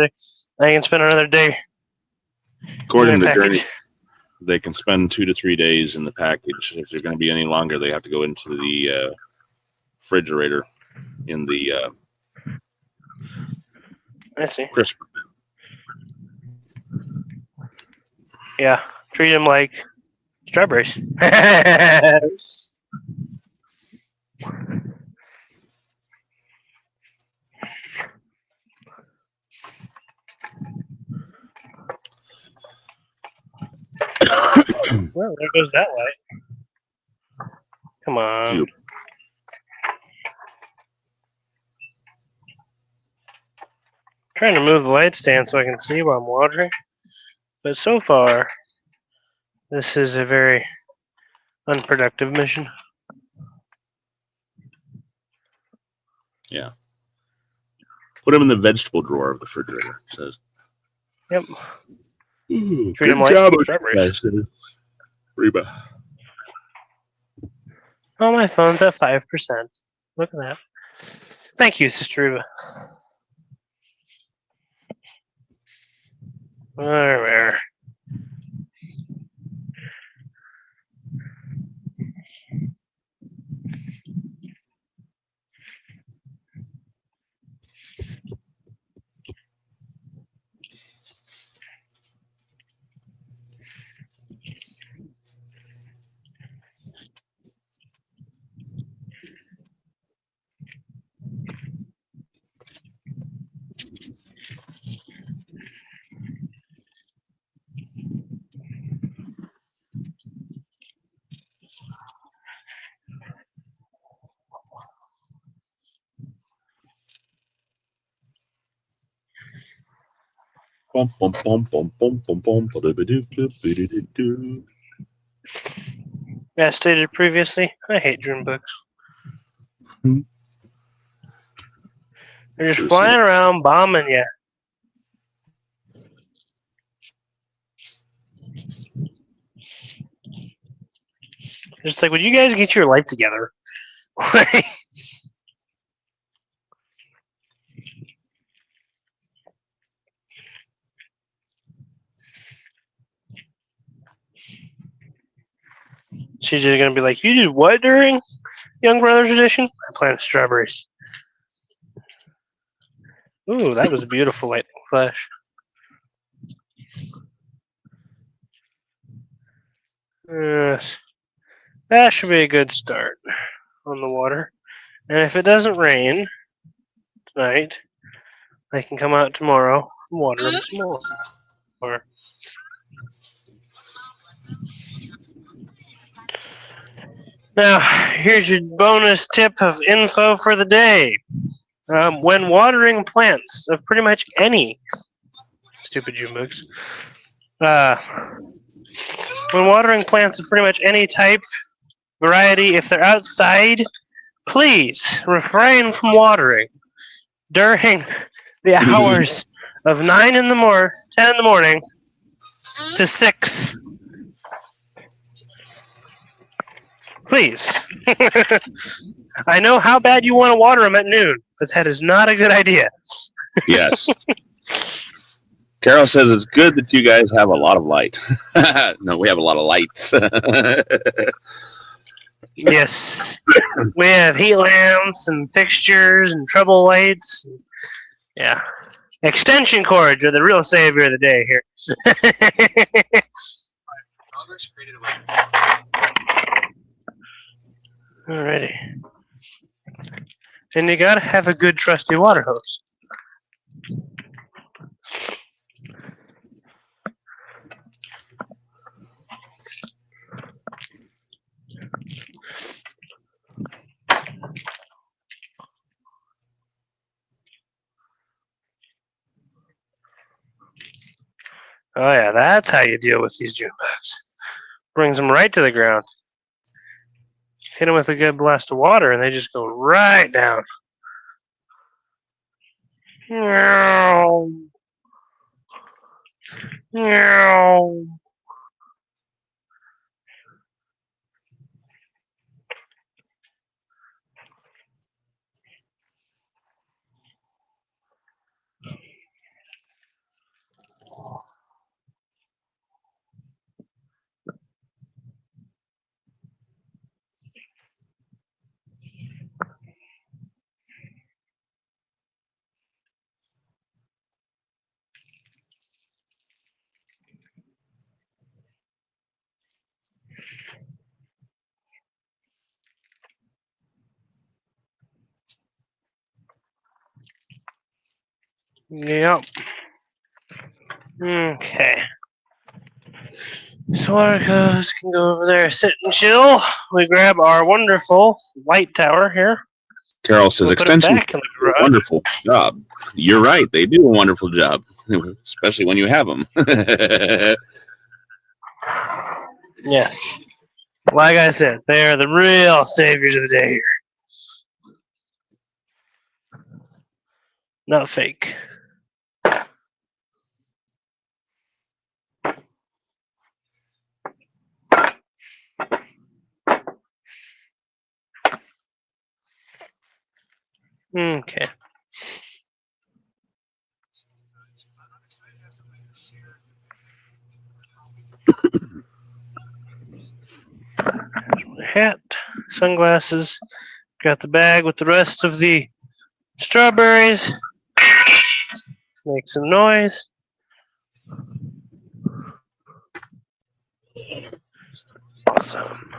I can spend another day.
According to
package.
Journey, they can spend 2 to 3 days in the package. If they're going to be any longer, they have to go into the refrigerator in the
I see.
crisp.
Yeah, treat them like strawberries. Well, there goes that light. Come on.
Cute.
Trying to move the light stand so I can see while I'm watering. But so far, this is a very unproductive mission.
Yeah. Put them in the vegetable drawer of the refrigerator, it says.
Yep.
Ooh,
Treat them like strawberries.
Reba.
Oh, my phone's at 5%. Look at that. Thank you, Sister Reba. There.
Bum, bum, bum, bum, bum, bum, bum, ba-da-ba-doo-doo-ba-doo-doo-doo.
As stated previously, I hate June bugs.
Hmm.
They're just
Should've
flying
seen it.
around, bombing you. Just like, would you guys get your life together? She's just gonna be like, "You did what during Young Brothers edition?" I planted strawberries. Ooh, that was a beautiful lightning flash. That should be a good start on the water. And if it doesn't rain tonight, I can come out tomorrow and water them some more. Now, here's your bonus tip of info for the day. When watering plants of pretty much any stupid June bugs, when watering plants of pretty much any type, variety, if they're outside, please refrain from watering during the hours of 10 in the morning to 6. Please. I know how bad you want to water them at noon, but that is not a good idea.
Yes. Carol says it's good that you guys have a lot of light. No, we have a lot of lights.
Yes. We have heat lamps and fixtures and trouble lights. Yeah. Extension cords are the real savior of the day here. Alrighty. And you gotta have a good trusty water hose. Oh yeah, that's how you deal with these June bugs. Brings them right to the ground. Hit them with a good blast of water, and they just go right down. Meow. Meow. Yep. Okay. So our goes can go over there, sit and chill. We grab our wonderful light tower here.
Carol says
We'll put it
extension.
back in the garage.
Wonderful job. You're right. They do a wonderful job, especially when you have them.
Yes. Like I said, they are the real saviors of the day here. Not fake. Okay. Hat, sunglasses. Got the bag with the rest of the strawberries. Make some noise. Awesome.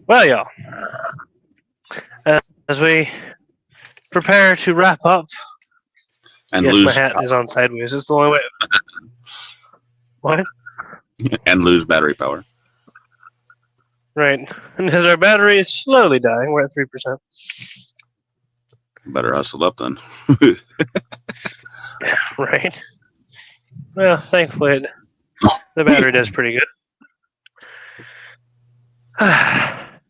Well, y'all, as we prepare to wrap up,
And
yes,
lose
my hat is on sideways. It's the only way. What?
and lose battery power.
Right. And as our battery is slowly dying, we're at 3%.
Better hustle up then.
Right. Well, thankfully, the battery does pretty good.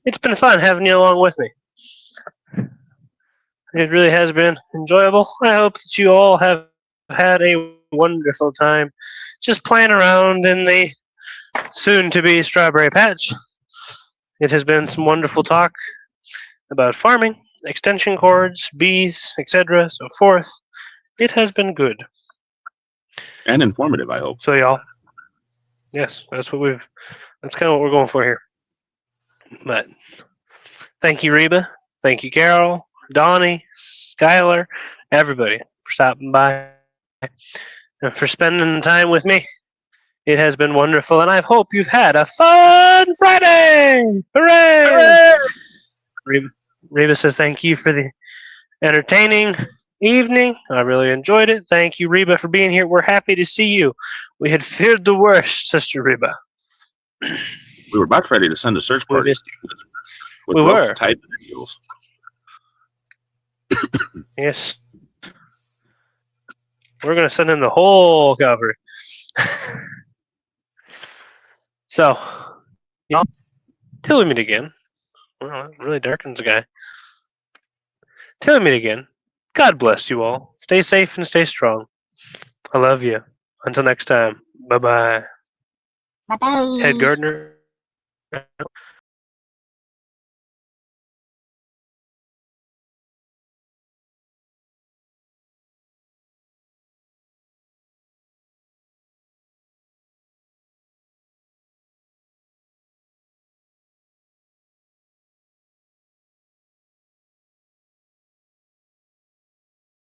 It's been fun having you along with me. It really has been enjoyable. I hope that you all have had a wonderful time just playing around in the soon-to-be strawberry patch. It has been some wonderful talk about farming, extension cords, bees, etc., so forth. It has been good.
And informative, I hope.
So y'all, yes, that's kind of what we're going for here. But thank you, Reba. Thank you, Carol, Donnie, Skylar, everybody for stopping by and for spending the time with me. It has been wonderful, and I hope you've had a fun Friday! Hooray! Reba says thank you for the entertaining evening. I really enjoyed it. Thank you, Reba, for being here. We're happy to see you. We had feared the worst, Sister Reba.
We were about ready to send a search party. With
We
ropes
were.
tied to the heels.
Yes. We're going to send in the whole cavalry. So, y'all, till we meet again. Well, it really darkens the guy. Till we meet again, God bless you all. Stay safe and stay strong. I love you. Until next time, bye-bye.
Bye-bye.
Head gardener.